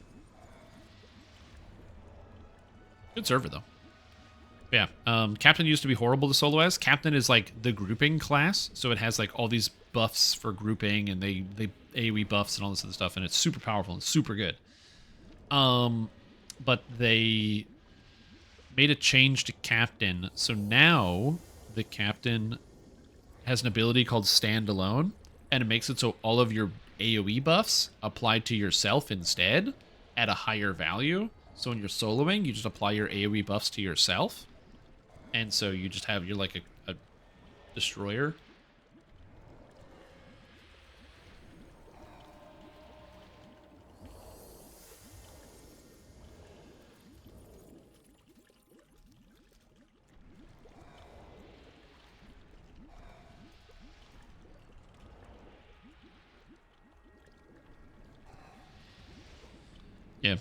Good server, though. Yeah, Captain used to be horrible to solo as. Captain is, like, the grouping class, so it has, like, all these buffs for grouping, and they AoE buffs and all this other stuff, and it's super powerful and super good. But they made a change to Captain, so now the Captain has an ability called Standalone, and it makes it so all of your AoE buffs apply to yourself instead at a higher value. So when you're soloing, you just apply your AoE buffs to yourself, and so you just have, you're like a destroyer. Yeah,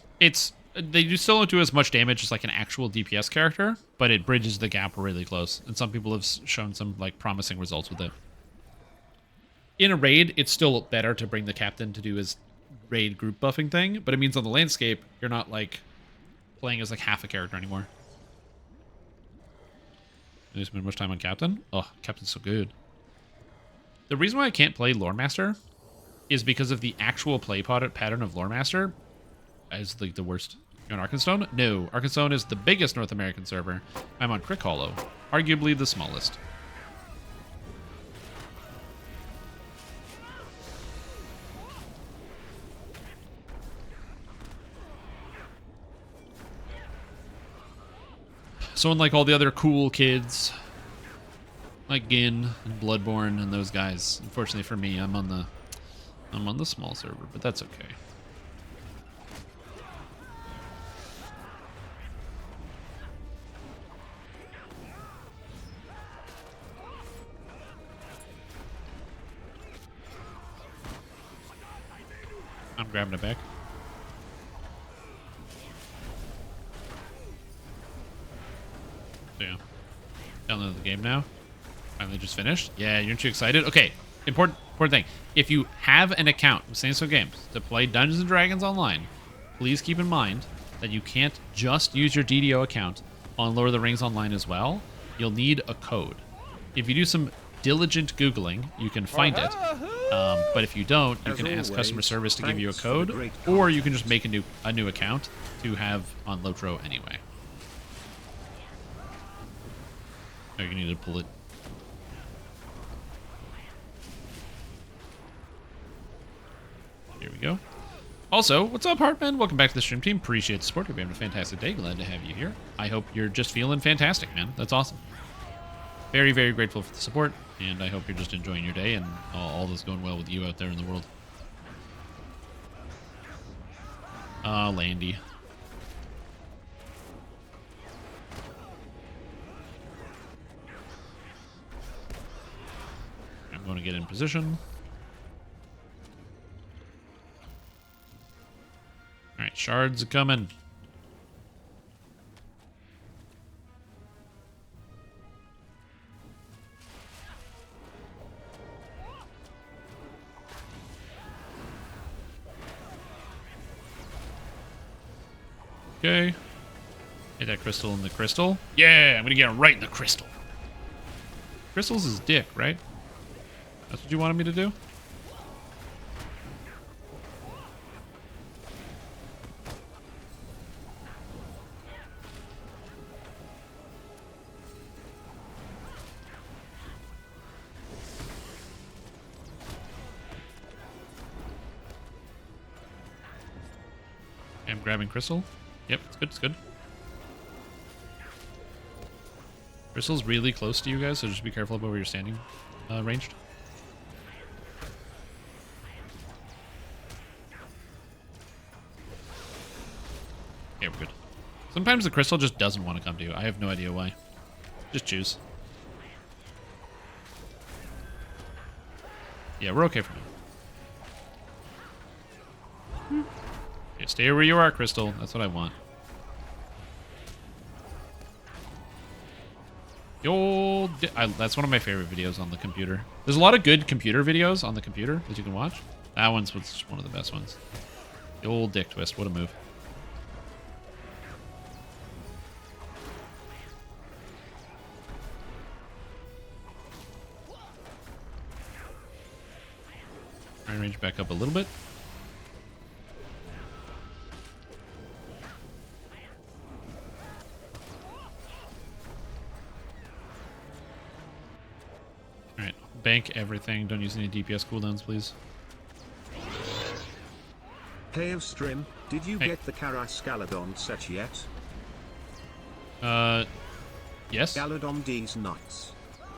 they do still don't do as much damage as like an actual DPS character, but it bridges the gap really close, and some people have shown some like promising results with it. In a raid, it's still better to bring the Captain to do his raid group buffing thing, but it means on the landscape, you're not like playing as like half a character anymore. You spend much time on Captain? Oh, Captain's so good. The reason why I can't play Lore Master is because of the actual play pattern of Lore Master is like the worst. You're on Arkenstone? No, Arkenstone is the biggest North American server. I'm on Crick Hollow, arguably the smallest. So unlike all the other cool kids, like Gin and Bloodborne and those guys, unfortunately for me, I'm on the small server, but that's okay. I'm grabbing it back. So yeah. Download the game now. Finally just finished. Yeah, you're too excited? Okay. Important thing. If you have an account with Saints Games to play Dungeons & Dragons online, please keep in mind that you can't just use your DDO account on Lord of the Rings Online as well. You'll need a code. If you do some diligent Googling, you can find it. But if you don't, you can ask customer service to give you a code, or you can just make a new account to have on LOTRO anyway. Oh, you need to pull it. Here we go. Also, what's up, Hartman? Welcome back to the stream team. Appreciate the support. Hope you're having a fantastic day. Glad to have you here. I hope you're just feeling fantastic, man. That's awesome. Very, very grateful for the support, and I hope you're just enjoying your day and all is going well with you out there in the world. Landy. I'm going to get in position. Alright, shards are coming. Okay. Hit that crystal in the crystal. Yeah, I'm gonna get him right in the crystal. Crystal's his dick, right? That's what you wanted me to do? I'm grabbing crystal. Yep, it's good, it's good. Crystal's really close to you guys, so just be careful about where you're standing ranged. Okay, we're good. Sometimes the crystal just doesn't want to come to you. I have no idea why. Just choose. Yeah, we're okay for now. Okay, stay where you are, Crystal. That's what I want. That's one of my favorite videos on the computer. There's a lot of good computer videos on the computer that you can watch. That one's one of the best ones. The old dick twist. What a move. Try and range back up a little bit. Alright, bank everything. Don't use any DPS cooldowns, please. Hey of Stream, did you get the Karascaladon set yet? Yes? Galadon D's nuts.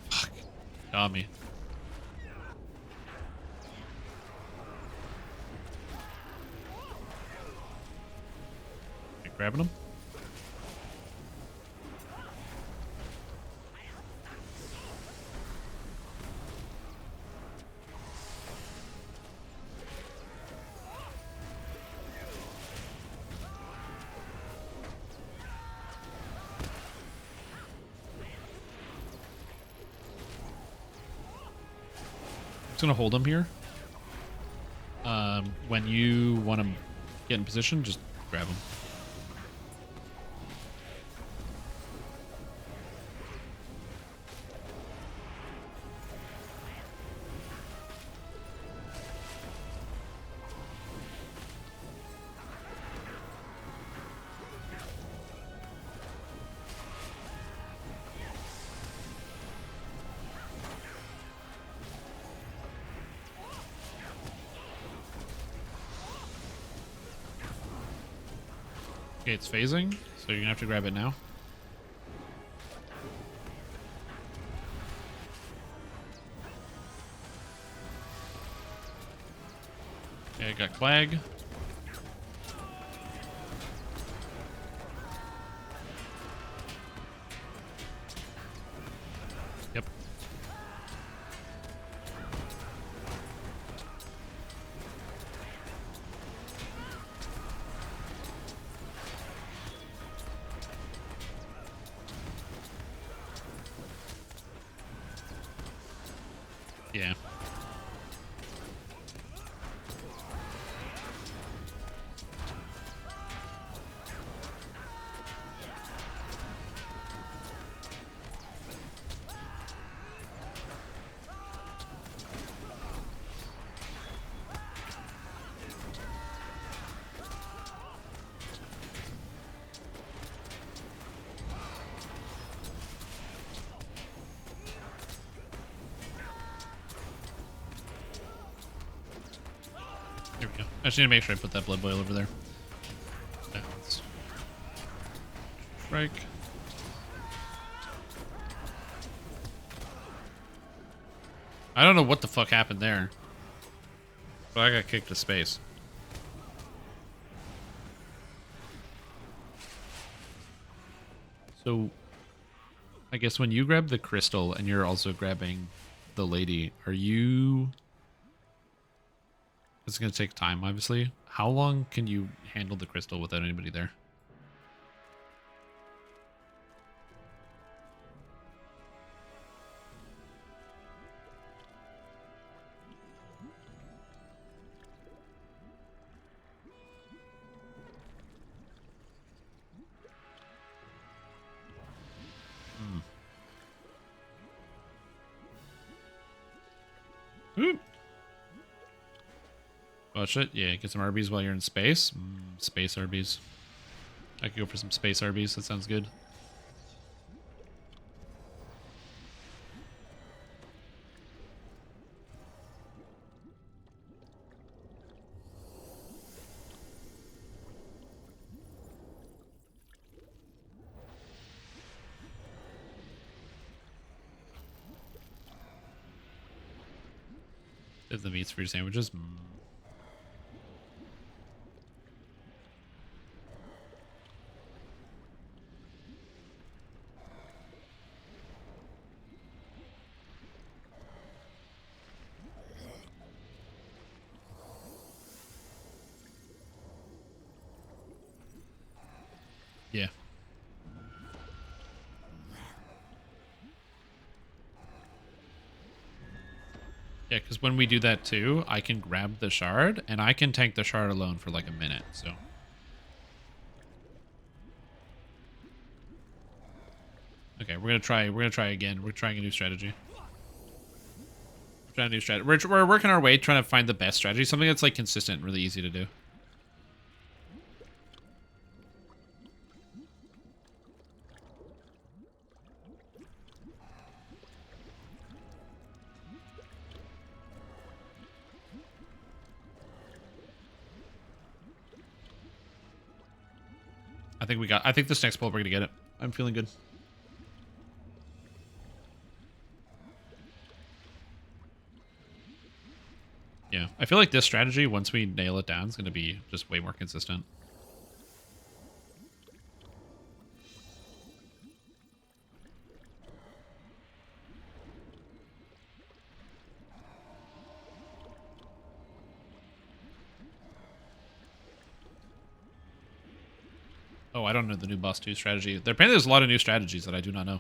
Fuck. Got me. Okay, grabbing him. Just gonna hold him here. When you want to get in position, just grab him. Okay, it's phasing, so you're gonna have to grab it now. Okay, I got Clag. Yep. Yeah. There we go. I just need to make sure I put that blood boil over there. Let's strike. I don't know what the fuck happened there, but I got kicked to space. So, I guess when you grab the crystal and you're also grabbing the lady, are you... It's going to take time, obviously. How long can you handle the crystal without anybody there? Ooh. Watch it. Yeah, get some Arby's while you're in space. Space Arby's. I could go for some space Arby's. That sounds good. Save the meats for your sandwiches. Yeah. Yeah, because when we do that too, I can grab the shard, and I can tank the shard alone for like a minute, so. Okay, we're gonna try again. We're trying a new strategy. We're trying a new strategy. We're working our way trying to find the best strategy, something that's like consistent and really easy to do. I think this next pull we're gonna get it. I'm feeling good. Yeah, I feel like this strategy, once we nail it down, is gonna be just way more consistent. Oh, I don't know the new boss 2 strategy. Apparently there's a lot of new strategies that I do not know.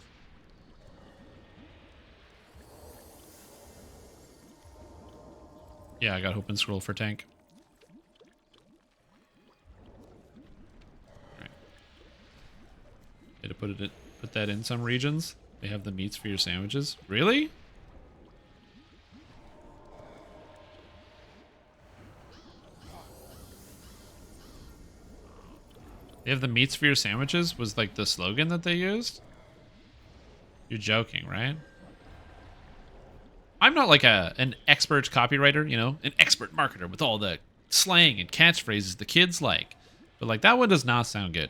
Yeah, I got Hope and Scroll for tank. Alright. Way to put that in some regions. They have the meats for your sandwiches. Really? They have the meats for your sandwiches was like the slogan that they used? You're joking, right? I'm not like an expert copywriter, you know, an expert marketer with all the slang and catchphrases the kids like. But like that one does not sound good.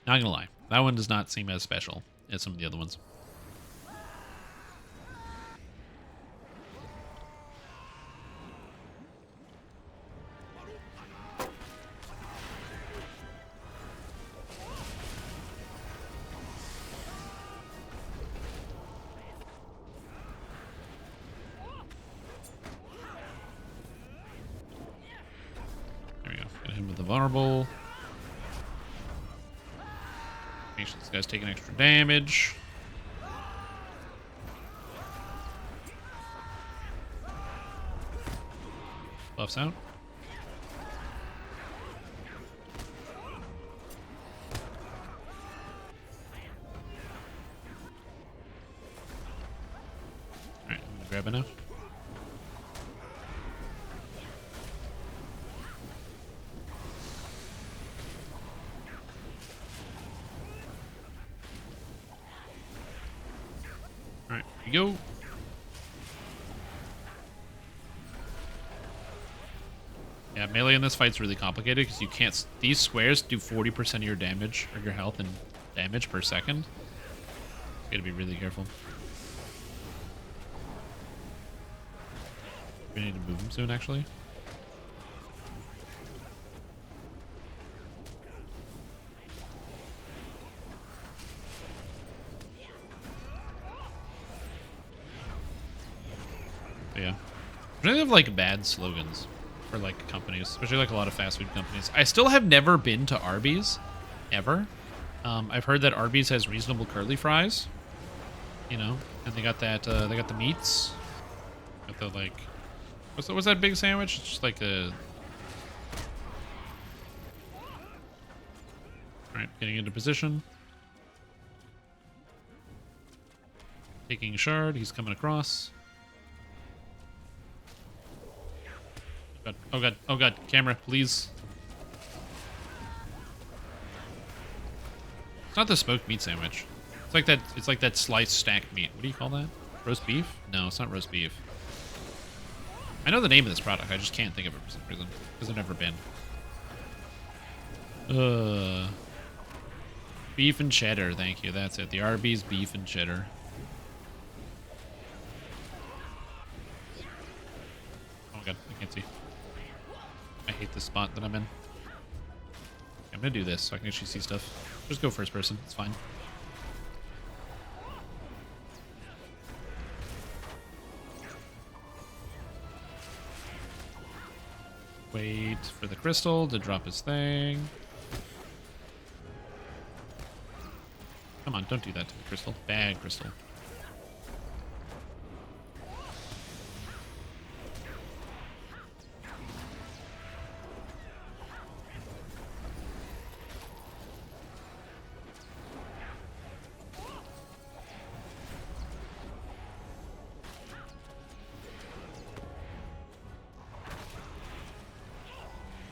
Not gonna lie. That one does not seem as special as some of the other ones. There we go. Got him with the vulnerable. Make sure this guy's taking extra damage. Buffs out. Alright, I'm gonna grab it now. Alright, here we go. Yeah, melee in this fight's really complicated because you can't. These squares do 40% of your damage or your health and damage per second. You gotta be really careful. We need to move him soon, actually. But yeah, they have like bad slogans for like companies, especially like a lot of fast food companies. I still have never been to Arby's, ever. I've heard that Arby's has reasonable curly fries, you know, and they got that. They got the meats. Got the like, what's that big sandwich? It's just like a. All right, getting into position. Taking shard. He's coming across. God. Oh god, oh god, camera, please. It's not the smoked meat sandwich. It's like that sliced stacked meat. What do you call that? Roast beef? No, it's not roast beef. I know the name of this product, I just can't think of it for some reason. Because I've never been. Beef and cheddar, thank you. That's it. The Arby's beef and cheddar. Oh god, I can't see. I hate this spot that I'm in. I'm gonna do this so I can actually see stuff. Just go first person, it's fine. Wait for the crystal to drop his thing. Come on, don't do that to the crystal. Bad crystal.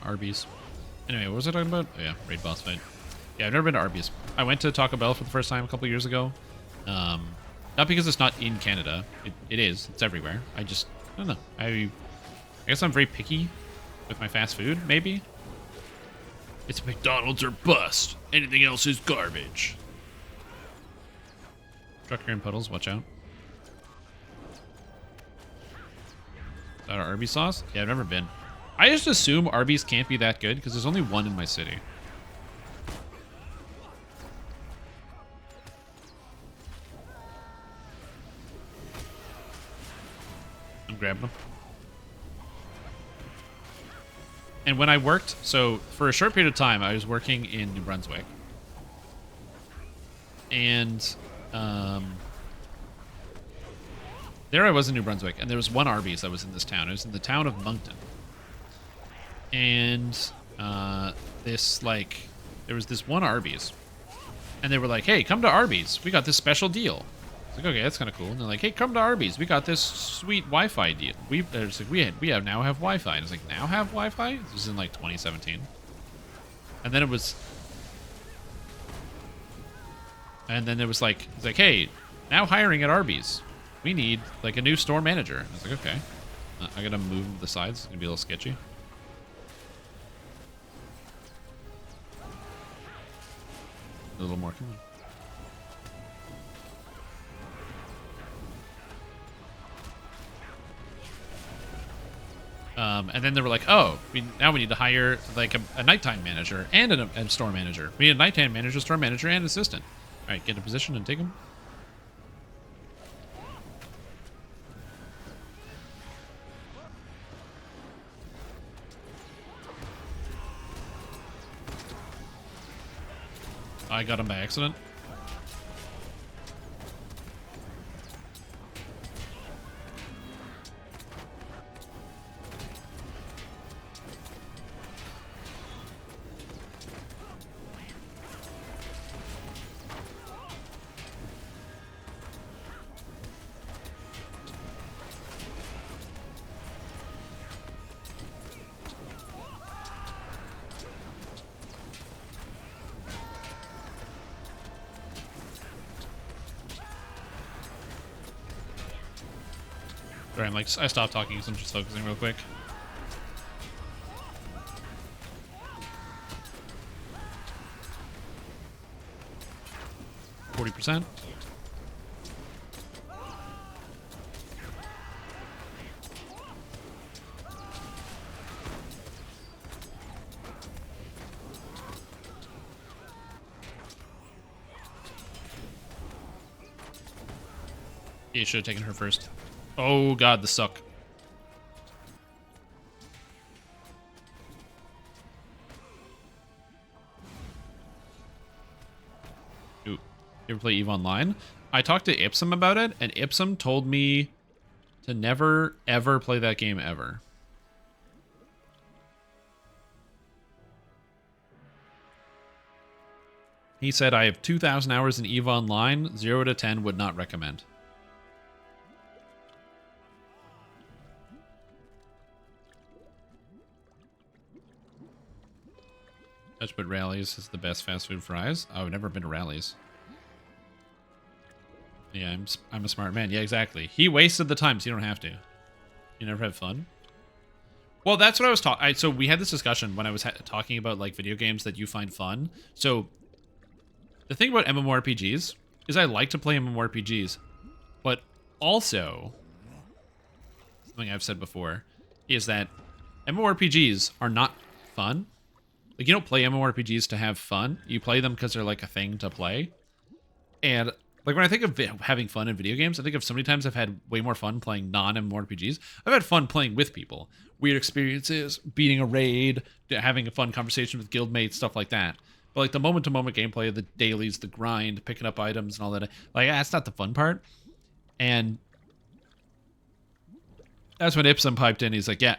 Arby's. Anyway, what was I talking about? Oh yeah, raid boss fight. Yeah, I've never been to Arby's. I went to Taco Bell for the first time a couple years ago. Not because it's not in Canada. It is. It's everywhere. I don't know. I guess I'm very picky with my fast food, maybe. It's McDonald's or bust. Anything else is garbage. Trucker and puddles, watch out. Is that our Arby's sauce? Yeah, I've never been. I just assume Arby's can't be that good because there's only one in my city. I'm grabbing them. And when I worked, so for a short period of time, I was working in New Brunswick. And there I was in New Brunswick, and there was one Arby's that was in this town. It was in the town of Moncton. And there was this one Arby's, and they were like, hey, come to Arby's, we got this special deal. It's like, okay, that's kind of cool. And they're like, hey, come to Arby's, we got this sweet Wi-Fi deal. We now have Wi-Fi. And it's like, now have Wi-Fi? This was in like 2017. And then it was like, it's like, hey, now hiring at Arby's, we need like a new store manager. I was like, okay. I gotta move the sides, it's gonna be a little sketchy. A little more, come on. And then they were like, oh, now we need to hire like a nighttime manager and a store manager. We need a nighttime manager, store manager, and assistant. All right, get in position and take them. I got him by accident. Sorry, I stopped talking because I'm just focusing real quick. %. You should have taken her first. Oh god, the suck. Ooh. You ever play EVE Online? I talked to Ipsum about it, and Ipsum told me to never, ever play that game ever. He said, I have 2,000 hours in EVE Online, 0 to 10 would not recommend. Touch but Rallies is the best fast food fries. Oh, I've never been to Rallies. Yeah, I'm a smart man. Yeah, exactly. He wasted the time, so you don't have to. You never have fun? Well, that's what I was talking... So we had this discussion when I was talking about, like, video games that you find fun. So the thing about MMORPGs is I like to play MMORPGs, but also, something I've said before, is that MMORPGs are not fun. Like, you don't play MMORPGs to have fun. You play them because they're like a thing to play. And Like, when I think of having fun in video games, I think of so many times I've had way more fun playing non-MMORPGs. I've had fun playing with people. Weird experiences, beating a raid, having a fun conversation with guildmates, stuff like that. But, like, the moment-to-moment gameplay, the dailies, the grind, picking up items and all that, like, that's not the fun part. And that's when Ipsum piped in. He's like, yeah,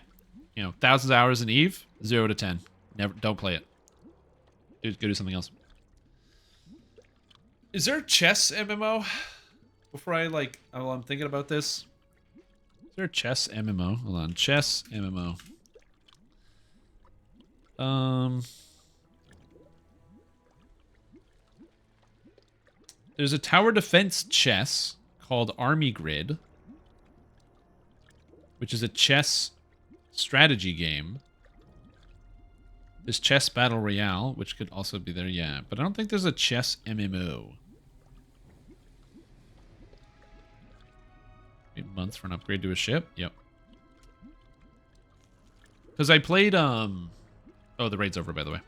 you know, thousands of hours in Eve, 0 to 10. Never, don't play it. Go do something else. Is there a chess MMO? Before I, like, while I'm thinking about this. Is there a chess MMO? Hold on. Chess MMO. There's a tower defense chess called Army Grid, which is a chess strategy game. There's Chess Battle Royale, which could also be there, yeah. But I don't think there's a chess MMO. 8 months for an upgrade to a ship? Yep. Because I played, Oh, the raid's over, by the way.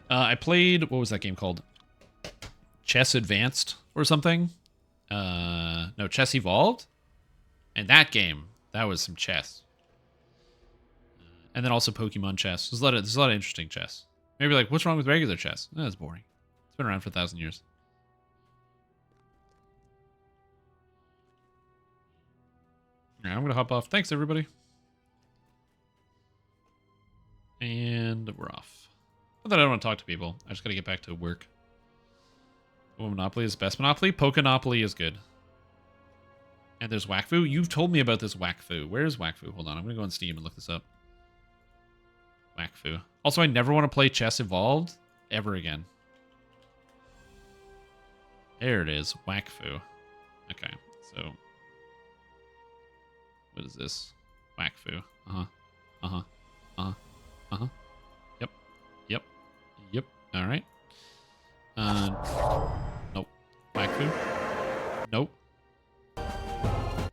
I played, what was that game called? Chess Advanced or something? No, Chess Evolved? And that game, that was some chess. And then also Pokemon chess. There's a lot of interesting chess. Maybe like, what's wrong with regular chess? That's boring. It's been around for 1,000 years. All right, I'm going to hop off. Thanks, everybody. And we're off. Not that I don't want to talk to people. I just got to get back to work. Oh, Monopoly is best Monopoly. Pokemonopoly is good. And there's Wakfu. You've told me about this Wakfu. Where is Wakfu? Hold on. I'm going to go on Steam and look this up. Wakfu. Also, I never want to play Chess Evolved ever again. There it is. Wakfu. Okay, so... what is this? Wakfu. Uh-huh. Uh-huh. Uh-huh. Uh-huh. Yep. Yep. Yep. Alright. Nope. Wakfu. Nope.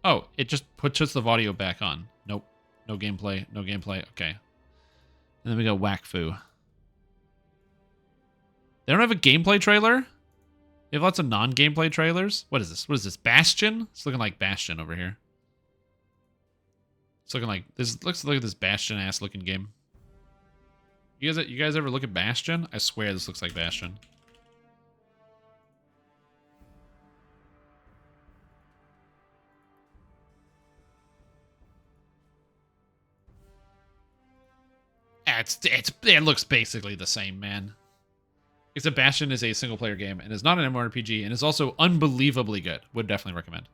Oh, it just puts the audio back on. Nope. No gameplay. No gameplay. Okay. And then we got Wakfu. They don't have a gameplay trailer? They have lots of non-gameplay trailers? What is this? What is this? Bastion? It's looking like Bastion over here. It's looking like this. Looks like this Bastion-ass looking game. You guys ever look at Bastion? I swear this looks like Bastion. It looks basically the same, man. Except Bastion is a single-player game and is not an MMORPG and is also unbelievably good. Would definitely recommend.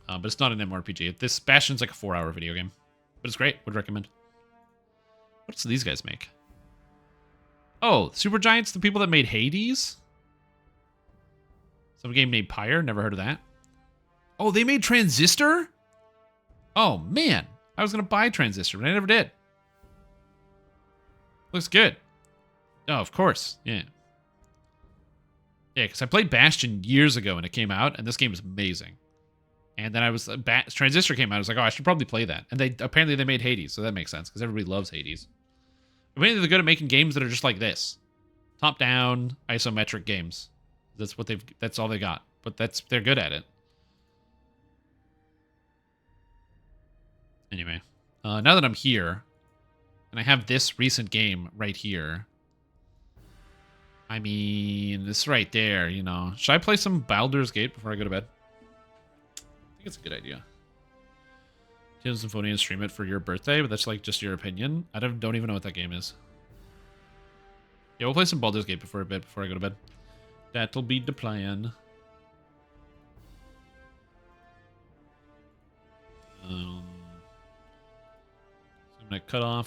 But it's not an MMORPG. This Bastion's like a 4-hour video game, but it's great. Would recommend. What do these guys make? Oh, Supergiant's the people that made Hades. Some game named Pyre. Never heard of that. Oh, they made Transistor. Oh man. I was going to buy Transistor, but I never did. Looks good. Oh, of course. Yeah. Yeah, because I played Bastion years ago when it came out, and this game is amazing. And then Transistor came out. I was like, oh, I should probably play that. And apparently they made Hades, so that makes sense, because everybody loves Hades. Apparently they're good at making games that are just like this. Top-down, isometric games. That's all they got. But they're good at it. Anyway, now that I'm here, and I have this recent game right here, I mean, this right there, you know. Should I play some Baldur's Gate before I go to bed? I think it's a good idea. Tales of Symphonia and stream it for your birthday, but that's like just your opinion. I don't even know what that game is. Yeah, we'll play some Baldur's Gate before I go to bed. That'll be the plan. So I'm gonna cut off